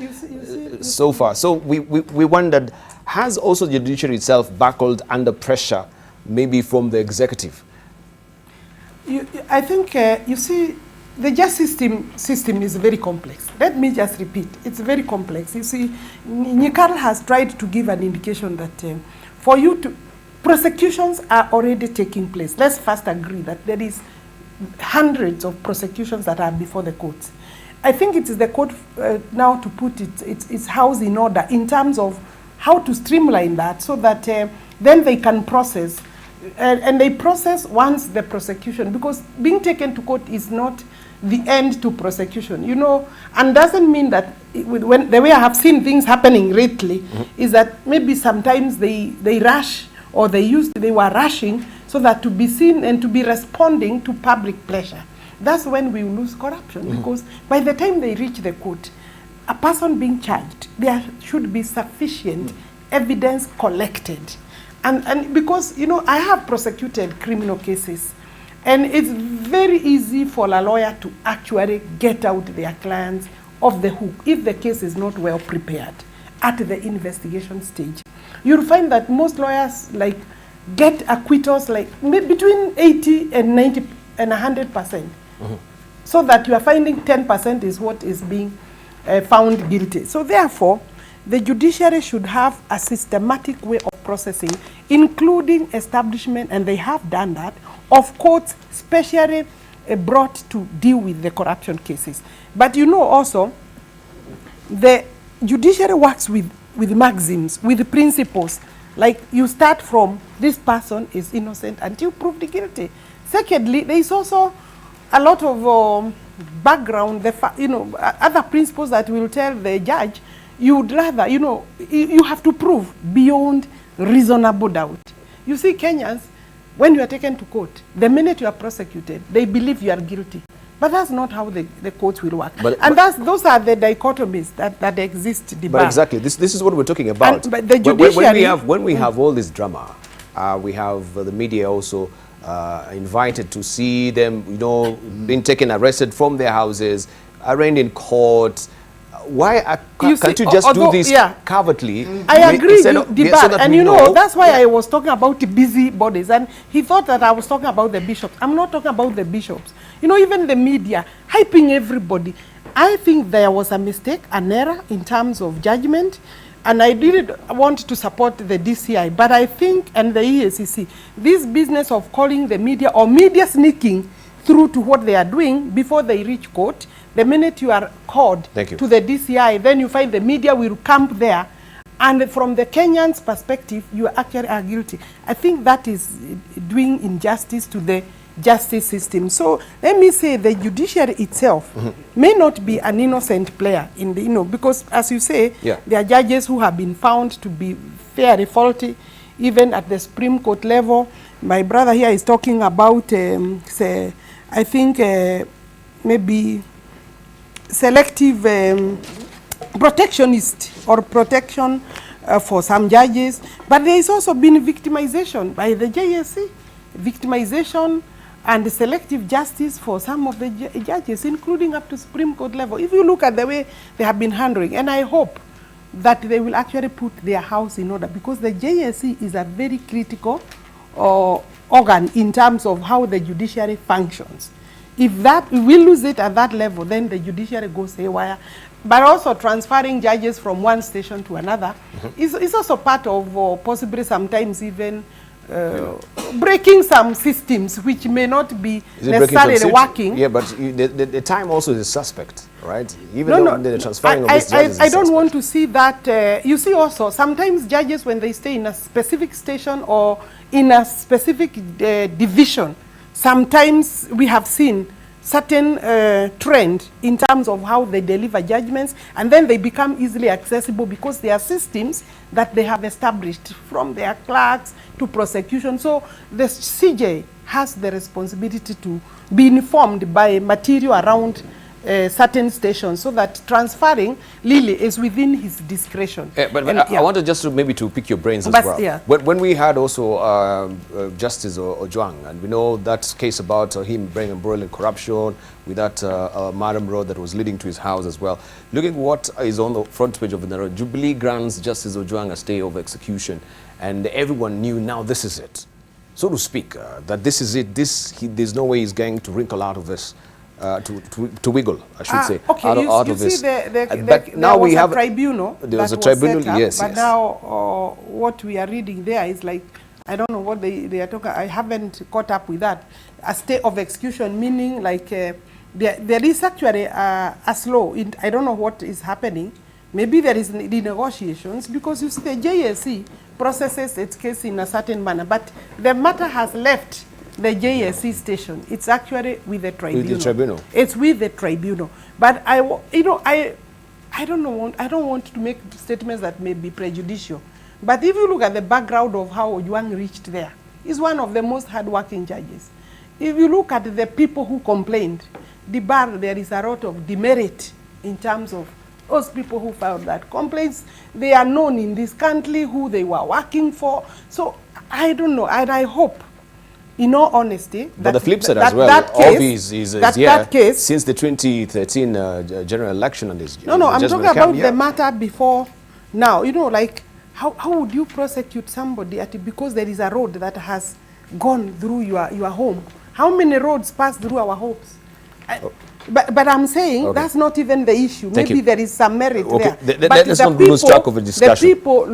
so far. So we wondered, has also the judiciary itself buckled under pressure, maybe from the executive? I think, you see, the justice system is very complex. Let me just repeat, it's very complex. You see, Nyikal has tried to give an indication that for you to, prosecutions are already taking place. Let's first agree that there is hundreds of prosecutions that are before the courts. I think it is the court now to put its house in order in terms of how to streamline that so that then they can process. And they process once the prosecution, because being taken to court is not the end to prosecution, and doesn't mean that when the way I have seen things happening lately is that maybe sometimes they rush, or they were rushing so that to be seen and to be responding to public pressure. That's when we lose corruption, because by the time they reach the court, a person being charged, there should be sufficient evidence collected. And because, I have prosecuted criminal cases, and it's very easy for a lawyer to actually get out their clients off the hook if the case is not well prepared. at the investigation stage. You'll find that most lawyers like get acquittals like between 80 and 90 and 100%. So that you are finding 10% is what is being found guilty. So therefore, the judiciary should have a systematic way of processing, including establishment, and they have done that, of courts specially brought to deal with the corruption cases. But you know also, the judiciary works with maxims, with principles. Like you start from this person is innocent until proved guilty. Secondly, there is also a lot of background, other principles that will tell the judge, you would rather, you have to prove beyond reasonable doubt. You see, Kenyans, when you are taken to court, the minute you are prosecuted, they believe you are guilty. But that's not how the courts will work. Those are the dichotomies that exist. But exactly, this is what we're talking about. But the judiciary, when we have all this drama, we have the media also invited to see them, being taken, arrested from their houses, arraigned in court. Why can't you just do this covertly? I agree, that's why I was talking about busy bodies, and he thought that I was talking about the bishops. I'm not talking about the bishops. Even the media hyping everybody. I think there was a mistake, an error in terms of judgment, and I didn't want to support the DCI, but I think, and the EACC, this business of calling the media or media sneaking through to what they are doing before they reach court. The minute you are called to the DCI, then you find the media will camp there. And from the Kenyans' perspective, you actually are guilty. I think that is doing injustice to the justice system. So let me say the judiciary itself may not be an innocent player in the, because as you say, there are judges who have been found to be fairly faulty, even at the Supreme Court level. My brother here is talking about, I think maybe selective protectionist or protection for some judges, but there is also been victimization by the JSC, victimization and selective justice for some of the judges, including up to Supreme Court level. If you look at the way they have been handling, and I hope that they will actually put their house in order, because the JSC is a very critical organ in terms of how the judiciary functions. If we lose it at that level, then the judiciary goes haywire. But also transferring judges from one station to another is also part of possibly sometimes even breaking some systems which may not be necessarily working. Yeah, but the time also is a suspect, right? Even though the transferring of these judges I don't want to see that. You see also, sometimes judges, when they stay in a specific station or in a specific division, sometimes we have seen certain trend in terms of how they deliver judgments, and then they become easily accessible because there are systems that they have established from their clerks to prosecution. So the CJ has the responsibility to be informed by material around certain stations, so that transferring really is within his discretion. I wanted just to maybe to pick your brains as well. Yeah. When we had also Justice Ojwang, and we know that case about him bringing broiling corruption with that Madam Road that was leading to his house as well. Looking at what is on the front page of the Narrow, Jubilee grants Justice Ojwang a stay of execution, and everyone knew now this is it, so to speak, that this is it. There's no way he's going to wrinkle out of this. To wiggle, I should say, okay, out you of see this. But now we have a tribunal. There was a tribunal, yes. But now what we are reading there is like, I don't know what they are talking. I haven't caught up with that. A stay of execution, meaning like there is actually a slow. I don't know what is happening. Maybe there is the negotiations, because you see the JSC processes its case in a certain manner, but the matter has left the JSC station. It's actually with the tribunal. With the tribunal. It's with the tribunal. But I don't want to make statements that may be prejudicial. But if you look at the background of how Ojwang reached there, he's one of the most hardworking judges. If you look at the people who complained, the bar, there is a lot of demerit in terms of those people who filed that complaints. They are known in this country who they were working for. So I don't know, and I hope, in all honesty, but the flip side as well, obvious is that case, since the 2013 general election on this. No, I'm talking about the matter before Now, you know, like, how would you prosecute somebody because there is a road that has gone through your home? How many roads pass through our homes? But I'm saying that's not even the issue. Maybe there is some merit there. But let's not lose track of the discussion. The people,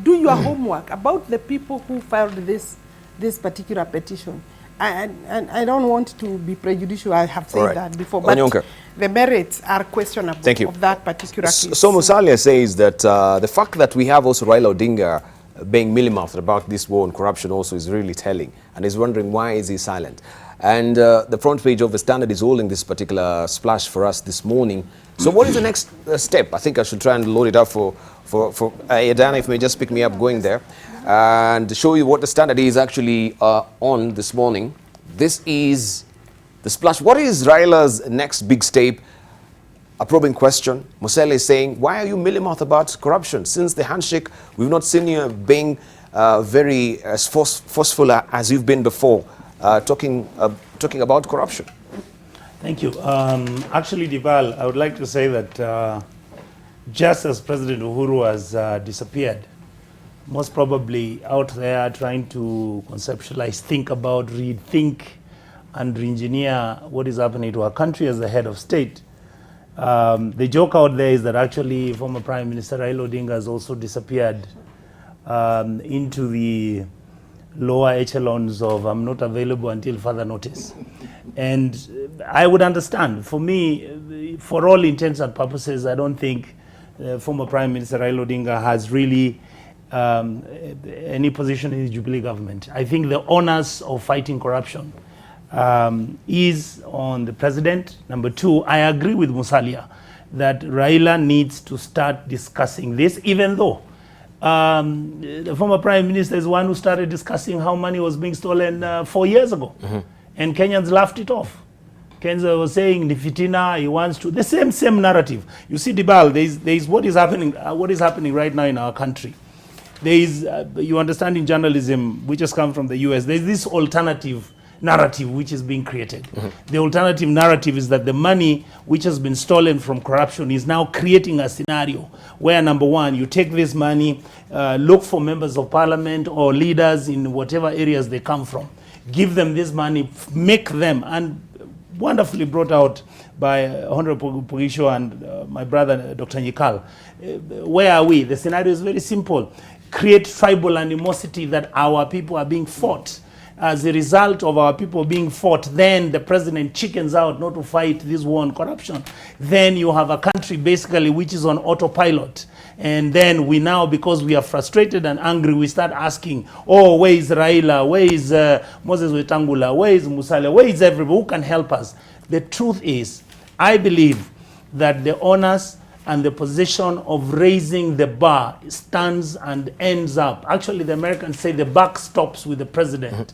do your homework about the people who filed this particular petition. And I don't want to be prejudicial, I have said that before, but the merits are questionable of that particular case. So Musalia says that the fact that we have also Raila Odinga being mealy-mouthed about this war on corruption also is really telling, and he's wondering why is he silent. And the front page of the Standard is holding this particular splash for us this morning. So what is the next step? I think I should try and load it up for Dana, if you may just pick me up going there and show you what the Standard is actually on this morning. This is the splash. What is Raila's next big step? A probing question. Musele is saying, why are you mealy-mouthed about corruption? Since the handshake, we've not seen you being very as forceful as you've been before, talking about corruption. Thank you. Actually, Dibal, I would like to say that just as President Uhuru has disappeared, most probably out there trying to conceptualize, think about, rethink, and re-engineer what is happening to our country as the head of state. The joke out there is that actually former Prime Minister Raila Odinga has also disappeared into the lower echelons of I'm not available until further notice. And I would understand. For me, for all intents and purposes, I don't think former Prime Minister Raila Odinga has really any position in the Jubilee government. I think the onus of fighting corruption is on the president. Number two, I agree with Musalia that Raila needs to start discussing this, even though the former prime minister is one who started discussing how money was being stolen 4 years ago. And Kenyans laughed it off. Kenyans was saying, Nifitina, he wants to, the same narrative. You see, Dibal, there is what is happening right now in our country. There is, you understand in journalism, which has come from the US, there is this alternative narrative which is being created. The alternative narrative is that the money which has been stolen from corruption is now creating a scenario where, number one, you take this money, look for members of parliament or leaders in whatever areas they come from, give them this money, make them, and wonderfully brought out by Honorable Pugisho and my brother Dr. Nyikal. Where are we? The scenario is very simple. Create tribal animosity that our people are being fought. As a result of our people being fought, then the president chickens out not to fight this war on corruption. Then you have a country basically which is on autopilot. And then we now, because we are frustrated and angry, we start asking, oh, where is Raila? Where is Moses Wetangula? Where is Musalia? Where is everybody? Who can help us? The truth is, I believe that the onus and the position of raising the bar stands and ends up. Actually, the Americans say the buck stops with the president.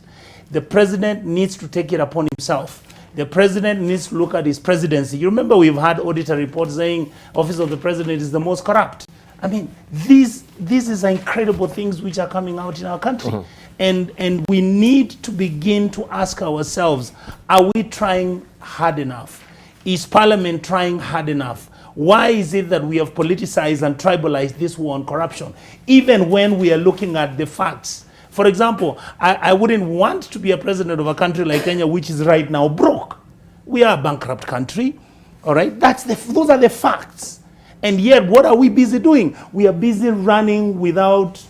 The president needs to take it upon himself. The president needs to look at his presidency. You remember we've had auditor reports saying office of the president is the most corrupt. I mean, these is incredible things which are coming out in our country. And we need to begin to ask ourselves, are we trying hard enough? Is Parliament trying hard enough? Why is it that we have politicized and tribalized this war on corruption, even when we are looking at the facts? For example, I wouldn't want to be a president of a country like Kenya, which is right now broke. We are a bankrupt country, all right? Those are the facts. And yet, what are we busy doing? We are busy running without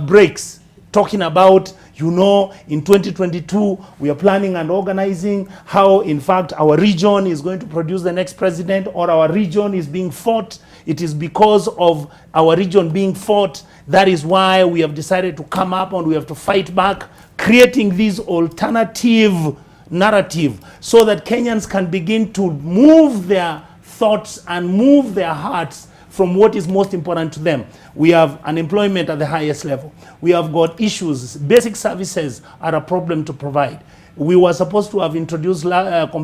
breaks, talking about, you know, in 2022, we are planning and organizing how, in fact, our region is going to produce the next president, or our region is being fought. It is because of our region being fought. That is why we have decided to come up and we have to fight back, creating this alternative narrative so that Kenyans can begin to move their thoughts and move their hearts from what is most important to them. We have unemployment at the highest level. We have got issues. Basic services are a problem to provide. We were supposed to have introduced pads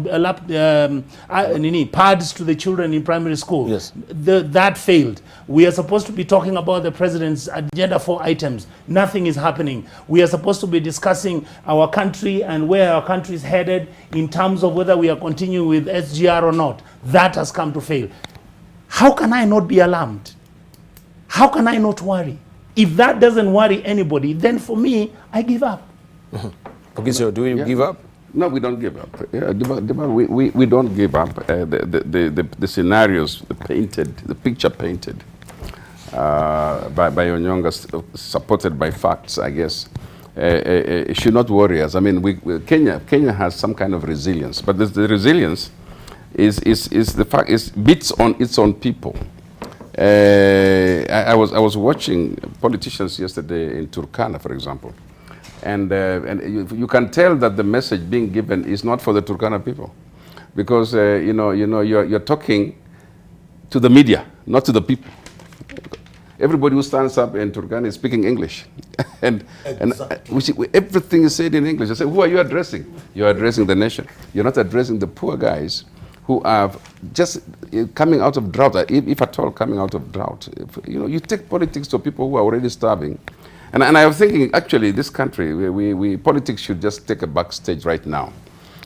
to the children in primary school. Yes. That failed. We are supposed to be talking about the president's agenda 4 items. Nothing is happening. We are supposed to be discussing our country and where our country is headed in terms of whether we are continuing with SGR or not. That has come to fail. How can I not be alarmed? How can I not worry? If that doesn't worry anybody, then for me, I give up. Pogisio, do you give up? No, we don't give up. Yeah, we don't give up. The scenarios painted, the picture painted by Onyonga, supported by facts, I guess, it should not worry us. I mean, Kenya has some kind of resilience, but the resilience is the fact is beats on its own people. I was watching politicians yesterday in Turkana, for example, and you can tell that the message being given is not for the Turkana people, because you're talking to the media, not to the people. Everybody who stands up in Turkana is speaking English, and everything is said in English. I say, who are you addressing? You're addressing the nation. You're not addressing the poor guys who are just coming out of drought, if at all coming out of drought. You take politics to people who are already starving. And I was thinking, actually, this country, politics should just take a backstage right now.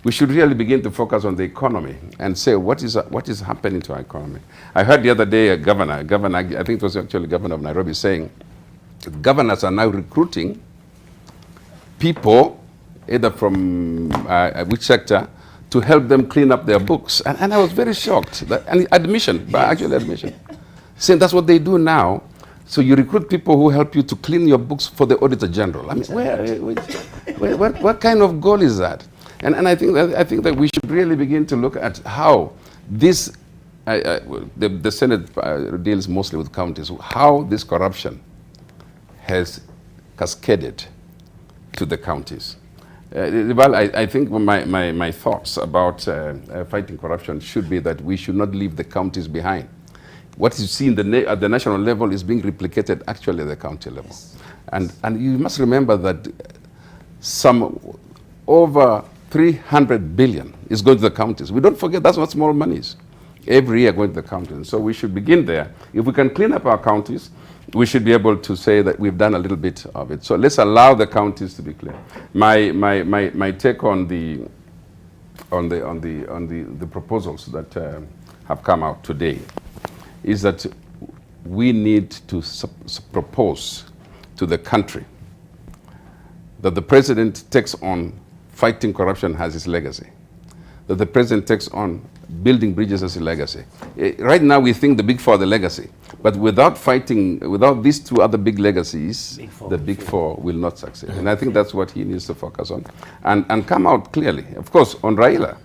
We should really begin to focus on the economy and say, what is happening to our economy? I heard the other day a governor, I think it was actually governor of Nairobi, saying governors are now recruiting people, either from which sector, to help them clean up their books. And I was very shocked. And admission, by actual admission. Saying that's what they do now. So you recruit people who help you to clean your books for the Auditor General. I mean, what kind of goal is that? And I think that we should really begin to look at how this, the Senate deals mostly with counties, how this corruption has cascaded to the counties. Well, I think my thoughts about fighting corruption should be that we should not leave the counties behind. What you see at the national level is being replicated actually at the county level. Yes. And you must remember that some over 300 billion is going to the counties. We don't forget that's not small monies. Every year going to the counties. And so we should begin there. If we can clean up our counties, we should be able to say that we've done a little bit of it. So let's allow the counties to be clear. My take on the proposals that have come out today is that we need to propose to the country that the president takes on fighting corruption as his legacy, that the president takes on building bridges as a legacy. Right now we think the Big Four are the legacy, but without these two other big legacies, the Big Four will not succeed. And I think that's what he needs to focus on and come out clearly. Of course, on Raila,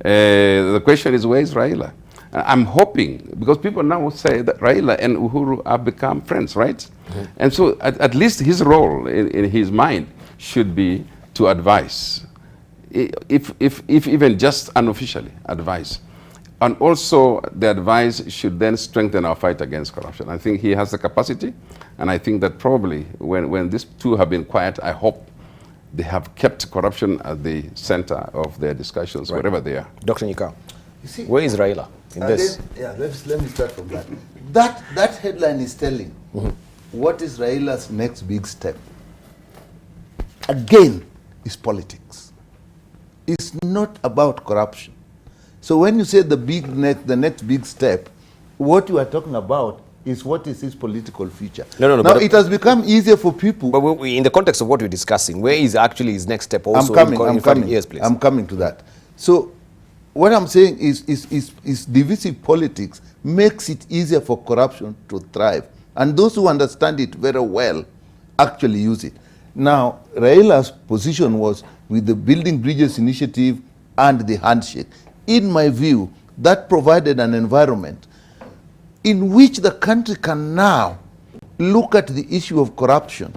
the question is, where is Raila? I'm hoping, because people now say that Raila and Uhuru have become friends, right? Mm-hmm. And so at least his role in his mind should be to advise, if even just unofficially advise. And also the advice should then strengthen our fight against corruption. I think he has the capacity, and I think that probably when these two have been quiet, I hope they have kept corruption at the center of their discussions, right, wherever they are. Dr. Nyika, where is Raila in this? Let me start from that. That headline is telling what is Raila's next big step. Again, is politics. It's not about corruption. So when you say the next big step, what you are talking about is what is his political future. No. Now it has become easier for people. But in the context of what we're discussing, where is actually his next step? Also, I'm coming. Yes, please. I'm coming to that. So what I'm saying is divisive politics makes it easier for corruption to thrive, and those who understand it very well actually use it. Now, Raila's position was with the Building Bridges initiative and the handshake. In my view, that provided an environment in which the country can now look at the issue of corruption,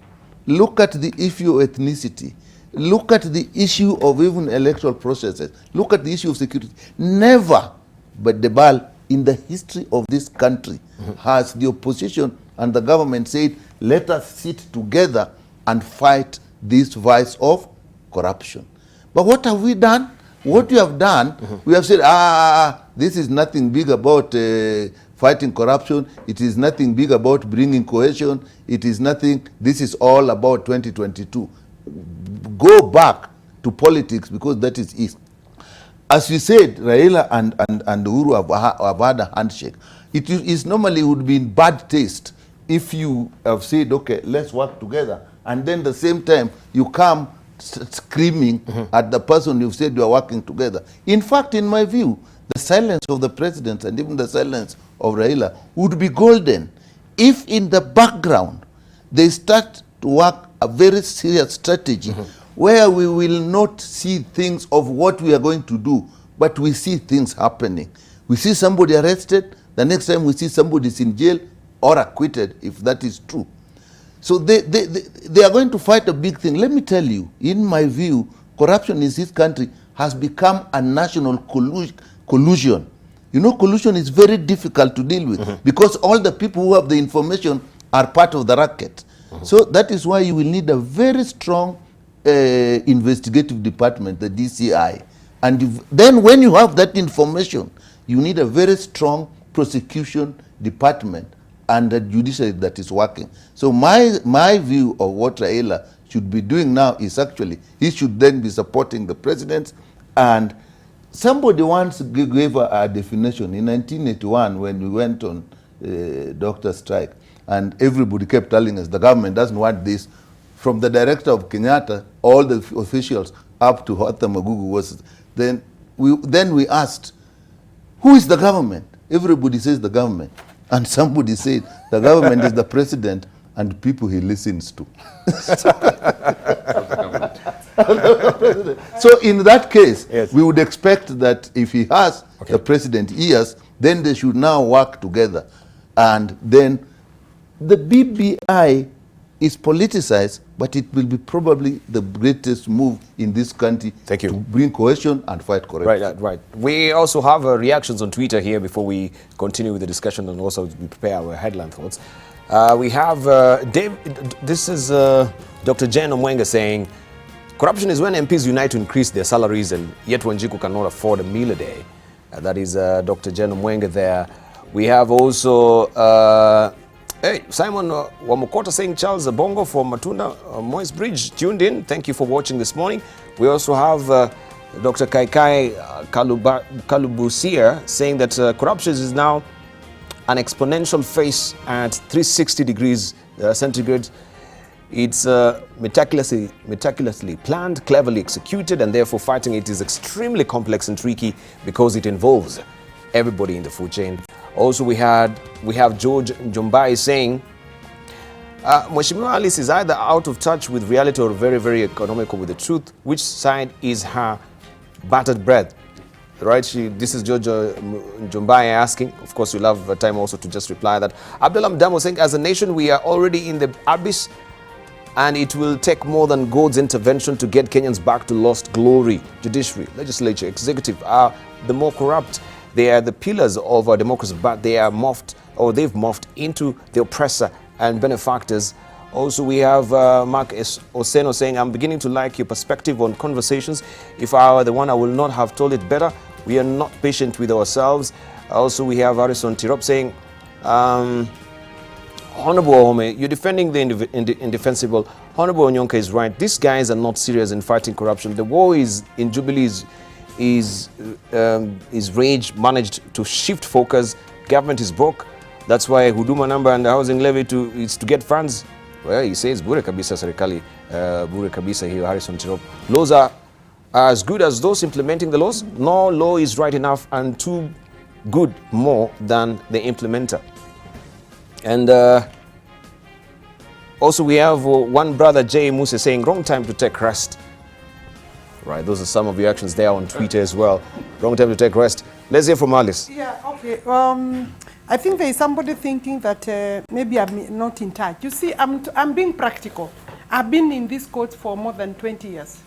look at the issue of ethnicity, look at the issue of even electoral processes, look at the issue of security. Never but the BAL in the history of this country has the opposition and the government said, let us sit together and fight this vice of corruption. But what have we done? What we have done, we have said, this is nothing big about fighting corruption. It is nothing big about bringing cohesion. It is nothing, this is all about 2022. Go back to politics because that is it. As you said, Raila and Uhuru have had a handshake. It is normally would be in bad taste if you have said, okay, let's work together, and then the same time you come screaming at the person you've said you are working together. In fact, in my view, the silence of the president and even the silence of Raila would be golden if in the background they start to work a very serious strategy where we will not see things of what we are going to do, but we see things happening. We see somebody arrested, the next time we see somebody is in jail or acquitted, if that is true. So they are going to fight a big thing. Let me tell you, in my view, corruption in this country has become a national collusion. You know, collusion is very difficult to deal with because all the people who have the information are part of the racket. So that is why you will need a very strong investigative department, the DCI. And then when you have that information, you need a very strong prosecution department and a judiciary that is working. So my view of what Raila should be doing now is actually, he should then be supporting the president. And somebody once gave a definition in 1981 when we went on doctor strike, and everybody kept telling us the government doesn't want this. From the director of Kenyatta, all the officials up to Hota Magugu was, then we asked, who is the government? Everybody says the government. And somebody said the government is the president and people he listens to. So in that case, yes, we would expect that if he has the president ears, then they should now work together. And then the BBI is politicized, but it will be probably the greatest move in this country to bring cohesion and fight corruption. Right. We also have reactions on Twitter here before we continue with the discussion and also we prepare our headline thoughts. We have this is Dr. Jen Omwenga saying, corruption is when MPs unite to increase their salaries and yet Wanjiku cannot afford a meal a day. That is Dr. Jen Omwenga there. We have also Simon Wamukota saying Charles Bongo from Matunda Moyes Bridge tuned in. Thank you for watching this morning. We also have Dr. Kaikai Kalubusia saying that corruption is now an exponential phase at 360 degrees centigrade. It's meticulously planned, cleverly executed, and therefore fighting it is extremely complex and tricky because it involves everybody in the food chain. Also, we have George Njombai saying, Mheshimiwa Alice is either out of touch with reality or very, very economical with the truth. Which side is her battered breath? Right? This is George Njombai asking. Of course, we'll have time also to just reply that. Abdullah Mdamo saying, as a nation, we are already in the abyss and it will take more than God's intervention to get Kenyans back to lost glory. Judiciary, legislature, executive are the more corrupt. They are the pillars of our democracy, but they are morphed, or they've morphed into the oppressor and benefactors. Also, we have Mark Oseno saying, I'm beginning to like your perspective on conversations. If I were the one, I will not have told it better. We are not patient with ourselves. Also, we have Harrison Tirop saying, Honorable Ohome, you're defending the indefensible. Honorable Onyonka is right. These guys are not serious in fighting corruption. The war is in Jubilee is rage managed to shift focus. Government is broke. That's why Huduma number and the housing levy is to get funds. Well, he says bure kabisa serikali, bure kabisa here, Harrison Tirop. Laws are as good as those implementing the laws. No law is right enough and too good more than the implementer. And also we have one brother, Jay Musa, saying wrong time to take rest. Right, those are some of the actions there on Twitter as well. Wrong time to take rest. Let's hear from Alice. Yeah, okay. I think there is somebody thinking that maybe I'm not in touch. You see, I'm being practical. I've been in this court for more than 20 years.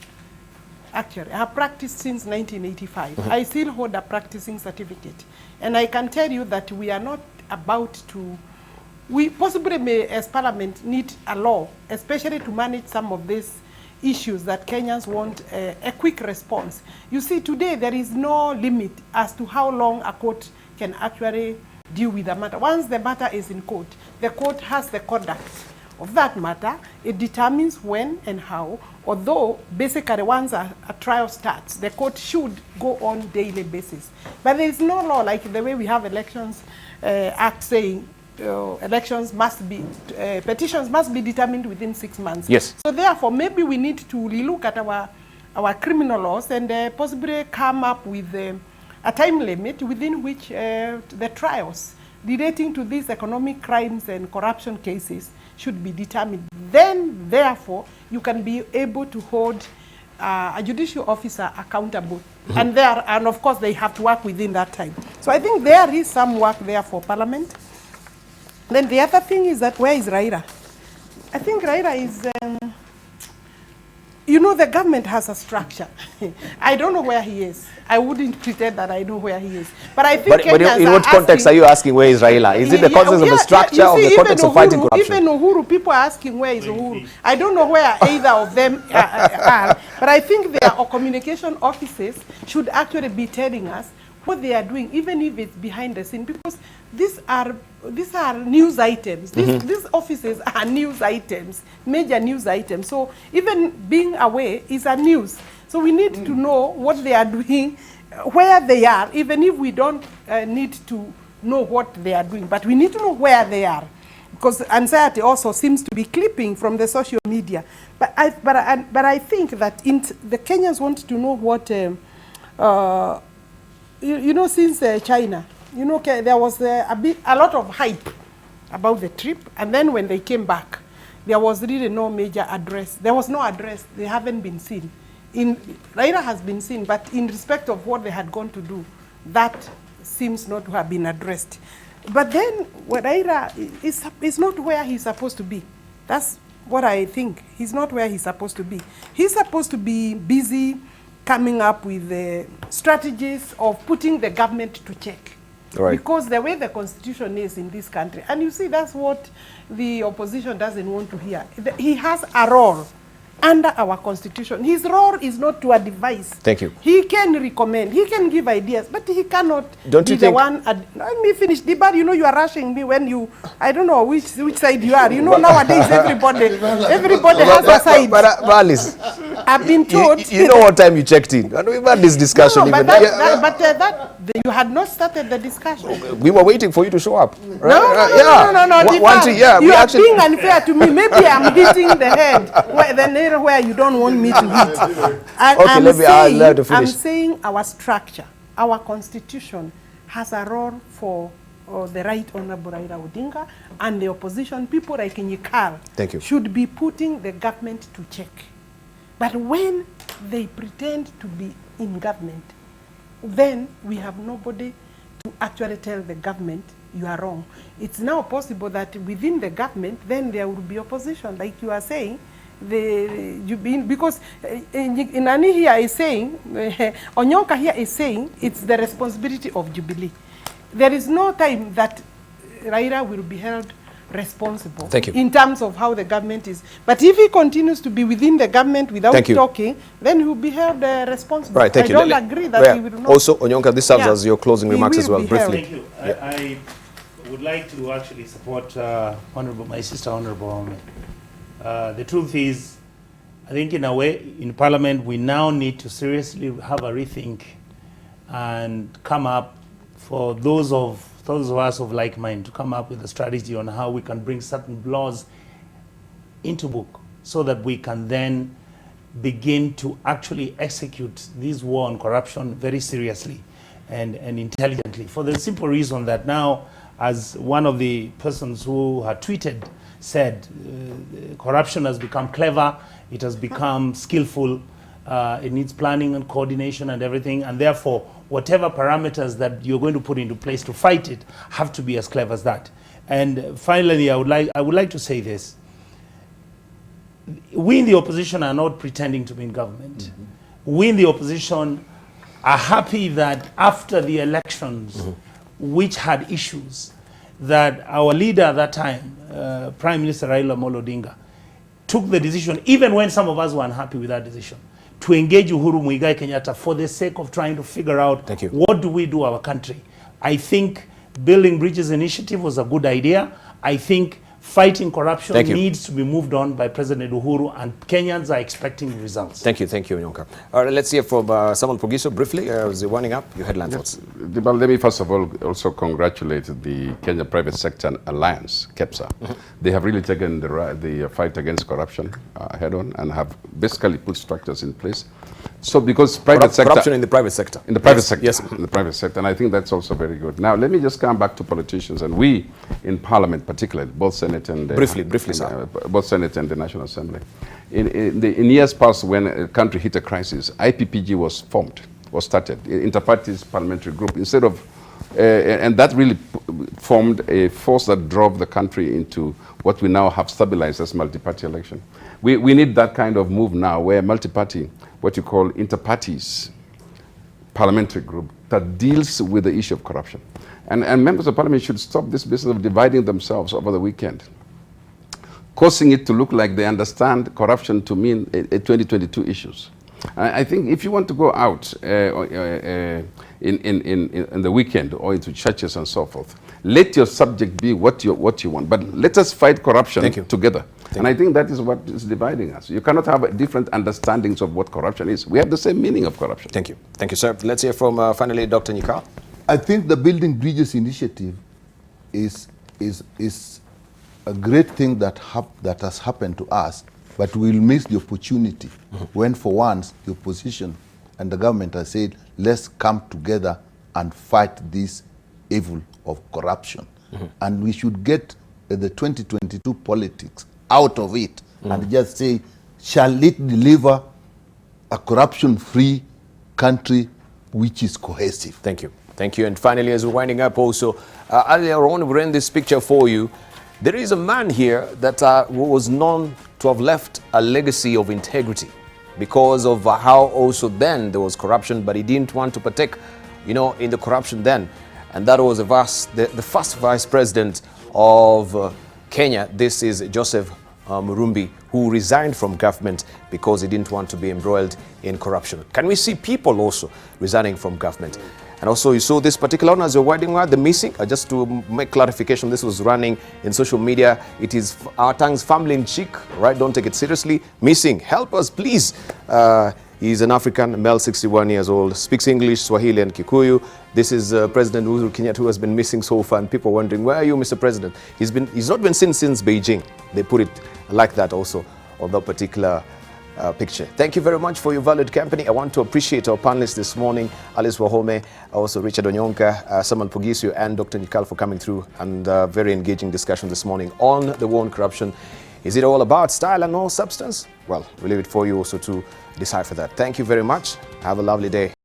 Actually, I have practiced since 1985. I still hold a practicing certificate. And I can tell you that we are not about to, we possibly may, as Parliament, need a law, especially to manage some of these issues that Kenyans want a quick response. You see, today there is no limit as to how long a court can actually deal with the matter. Once the matter is in court, the court has the conduct of that matter. It determines when and how, although basically once a trial starts, the court should go on daily basis. But there is no law like the way we have elections act saying elections must be, petitions must be determined within 6 months. Yes. So therefore, maybe we need to relook at our criminal laws and possibly come up with a time limit within which the trials relating to these economic crimes and corruption cases should be determined. Then, therefore, you can be able to hold a judicial officer accountable. And of course, they have to work within that time. So I think there is some work there for Parliament. Then the other thing is that where is Raila? I think Raila is, you know, the government has a structure. I don't know where he is. I wouldn't pretend that I know where he is. But I think but in what context are you asking where is Raila? Is it the context of the structure or the context of fighting corruption? Even Uhuru, people are asking where is Uhuru. I don't know where either of them are. But I think their communication offices should actually be telling us what they are doing, even if it's behind the scene, because these are news items. These offices are news items, major news items. So even being away is a news. So we need to know what they are doing, where they are, even if we don't need to know what they are doing, but we need to know where they are, because anxiety also seems to be clipping from the social media. But I think that the Kenyans want to know what. You know, since China, you know, there was a lot of hype about the trip, and then when they came back, there was really no major address. There was no address. They haven't been seen. Raila has been seen, but in respect of what they had gone to do, that seems not to have been addressed. But then, Raila is not where he's supposed to be. That's what I think. He's not where he's supposed to be. He's supposed to be busy coming up with the strategies of putting the government to check. Right. Because the way the constitution is in this country, and you see that's what the opposition doesn't want to hear. He has a role under our constitution. His role is not to advise. Thank you. He can recommend, he can give ideas, but he cannot be the one. Let me finish. Dibar, you know you are rushing me when you, I don't know which side you are. You know nowadays everybody has a side. But Alice, I've been told. You know what time you checked in? And we've had this discussion. No, but you had not started the discussion. We were waiting for you to show up. Right? No. You are being unfair to me. Maybe I'm hitting the head. Where you don't want me to hit. I'm saying our structure, our constitution has a role for the Right Honorable Raila Odinga and the opposition, people like Nyikal, should be putting the government to check. But when they pretend to be in government, then we have nobody to actually tell the government you are wrong. It's now possible that within the government, then there will be opposition, like you are saying. Because Inani here is saying, Onyonka here is saying, it's the responsibility of Jubilee. There is no time that Raila will be held responsible in terms of how the government is. But if he continues to be within the government without talking, then he will be held responsible. Right, I don't agree that he will not. Also, Onyonka, this serves as your closing remarks as well, briefly. Thank you. I would like to actually support my sister, Honorable Ome. The truth is, I think in a way, in Parliament, we now need to seriously have a rethink and come up, for those of us of like mind, to come up with a strategy on how we can bring certain laws into book so that we can then begin to actually execute this war on corruption very seriously and intelligently. For the simple reason that now, as one of the persons who had tweeted said, corruption has become clever, it has become skillful, it needs planning and coordination and everything, and therefore whatever parameters that you're going to put into place to fight it have to be as clever as that. And finally, I would like to say this. We in the opposition are not pretending to be in government. We in the opposition are happy that after the elections, which had issues, that our leader at that time, Prime Minister Raila Amolo Odinga, took the decision, even when some of us were unhappy with that decision, to engage Uhuru Muigai Kenyatta for the sake of trying to figure out what do we do our country. I think Building Bridges initiative was a good idea. I think fighting corruption Thank you. needs to be moved on by President Uhuru, and Kenyans are expecting results. Thank you, Onyonka. All right, let's hear from Samuel Pogiso briefly. As you're winding up, your headline thoughts. Well, let me first of all also congratulate the Kenya Private Sector Alliance, KEPSA. They have really taken the fight against corruption head on and have basically put structures in place. So because private sector... Corruption in the private sector. In the private sector. Yes. In the private sector. And I think that's also very good. Now, let me just come back to politicians. And we, in Parliament particularly, both Senate and... Briefly, sir. Both Senate and the National Assembly. In years past, when a country hit a crisis, IPPG was started, Inter-Parties Parliamentary Group, instead of... and that really formed a force that drove the country into what we now have stabilized as multi-party election. We need that kind of move now, where multi-party, what you call inter-parties parliamentary group that deals with the issue of corruption. And members of parliament should stop this business of dividing themselves over the weekend, causing it to look like they understand corruption to mean 2022 issues. I think if you want to go out in the weekend or into churches and so forth, let your subject be what you want. But let us fight corruption together. I think that is what is dividing us. You cannot have different understandings of what corruption is. We have the same meaning of corruption. Thank you. Thank you, sir. Let's hear from, finally, Dr. Nyikal. I think the Building Bridges initiative is a great thing that has happened to us, but we'll miss the opportunity when, for once, the opposition and the government have said, let's come together and fight this evil of corruption. And we should get the 2022 politics out of it and just say, shall it deliver a corruption-free country which is cohesive? Thank you. Thank you. And finally, as we're winding up also, earlier on we ran this picture for you. There is a man here that was known to have left a legacy of integrity because of how also then there was corruption, but he didn't want to partake, in the corruption then. And that was the first vice president of Kenya. This is Joseph Murumbi, who resigned from government because he didn't want to be embroiled in corruption. Can we see people also resigning from government? And also you saw this particular one as you're winding up, the missing, just to make clarification, this was running in social media. It is our tongue's family in cheek, right? Don't take it seriously. Missing, help us please. He's an African male, 61 years old, speaks English, Swahili and Kikuyu. This is President Uhuru Kenyatta, who has been missing so far, and people wondering, where are you, Mr. President? He's not been seen since Beijing. They put it like that also on that particular picture. Thank you very much for your valued company. I want to appreciate our panelists this morning, Alice Wahome, also Richard Onyonka, Samuel Pogiso, and Dr. Nyikal for coming through, and very engaging discussion this morning on the war on corruption. Is it all about style and no substance? Well, we leave it for you also to decide for that. Thank you very much. Have a lovely day.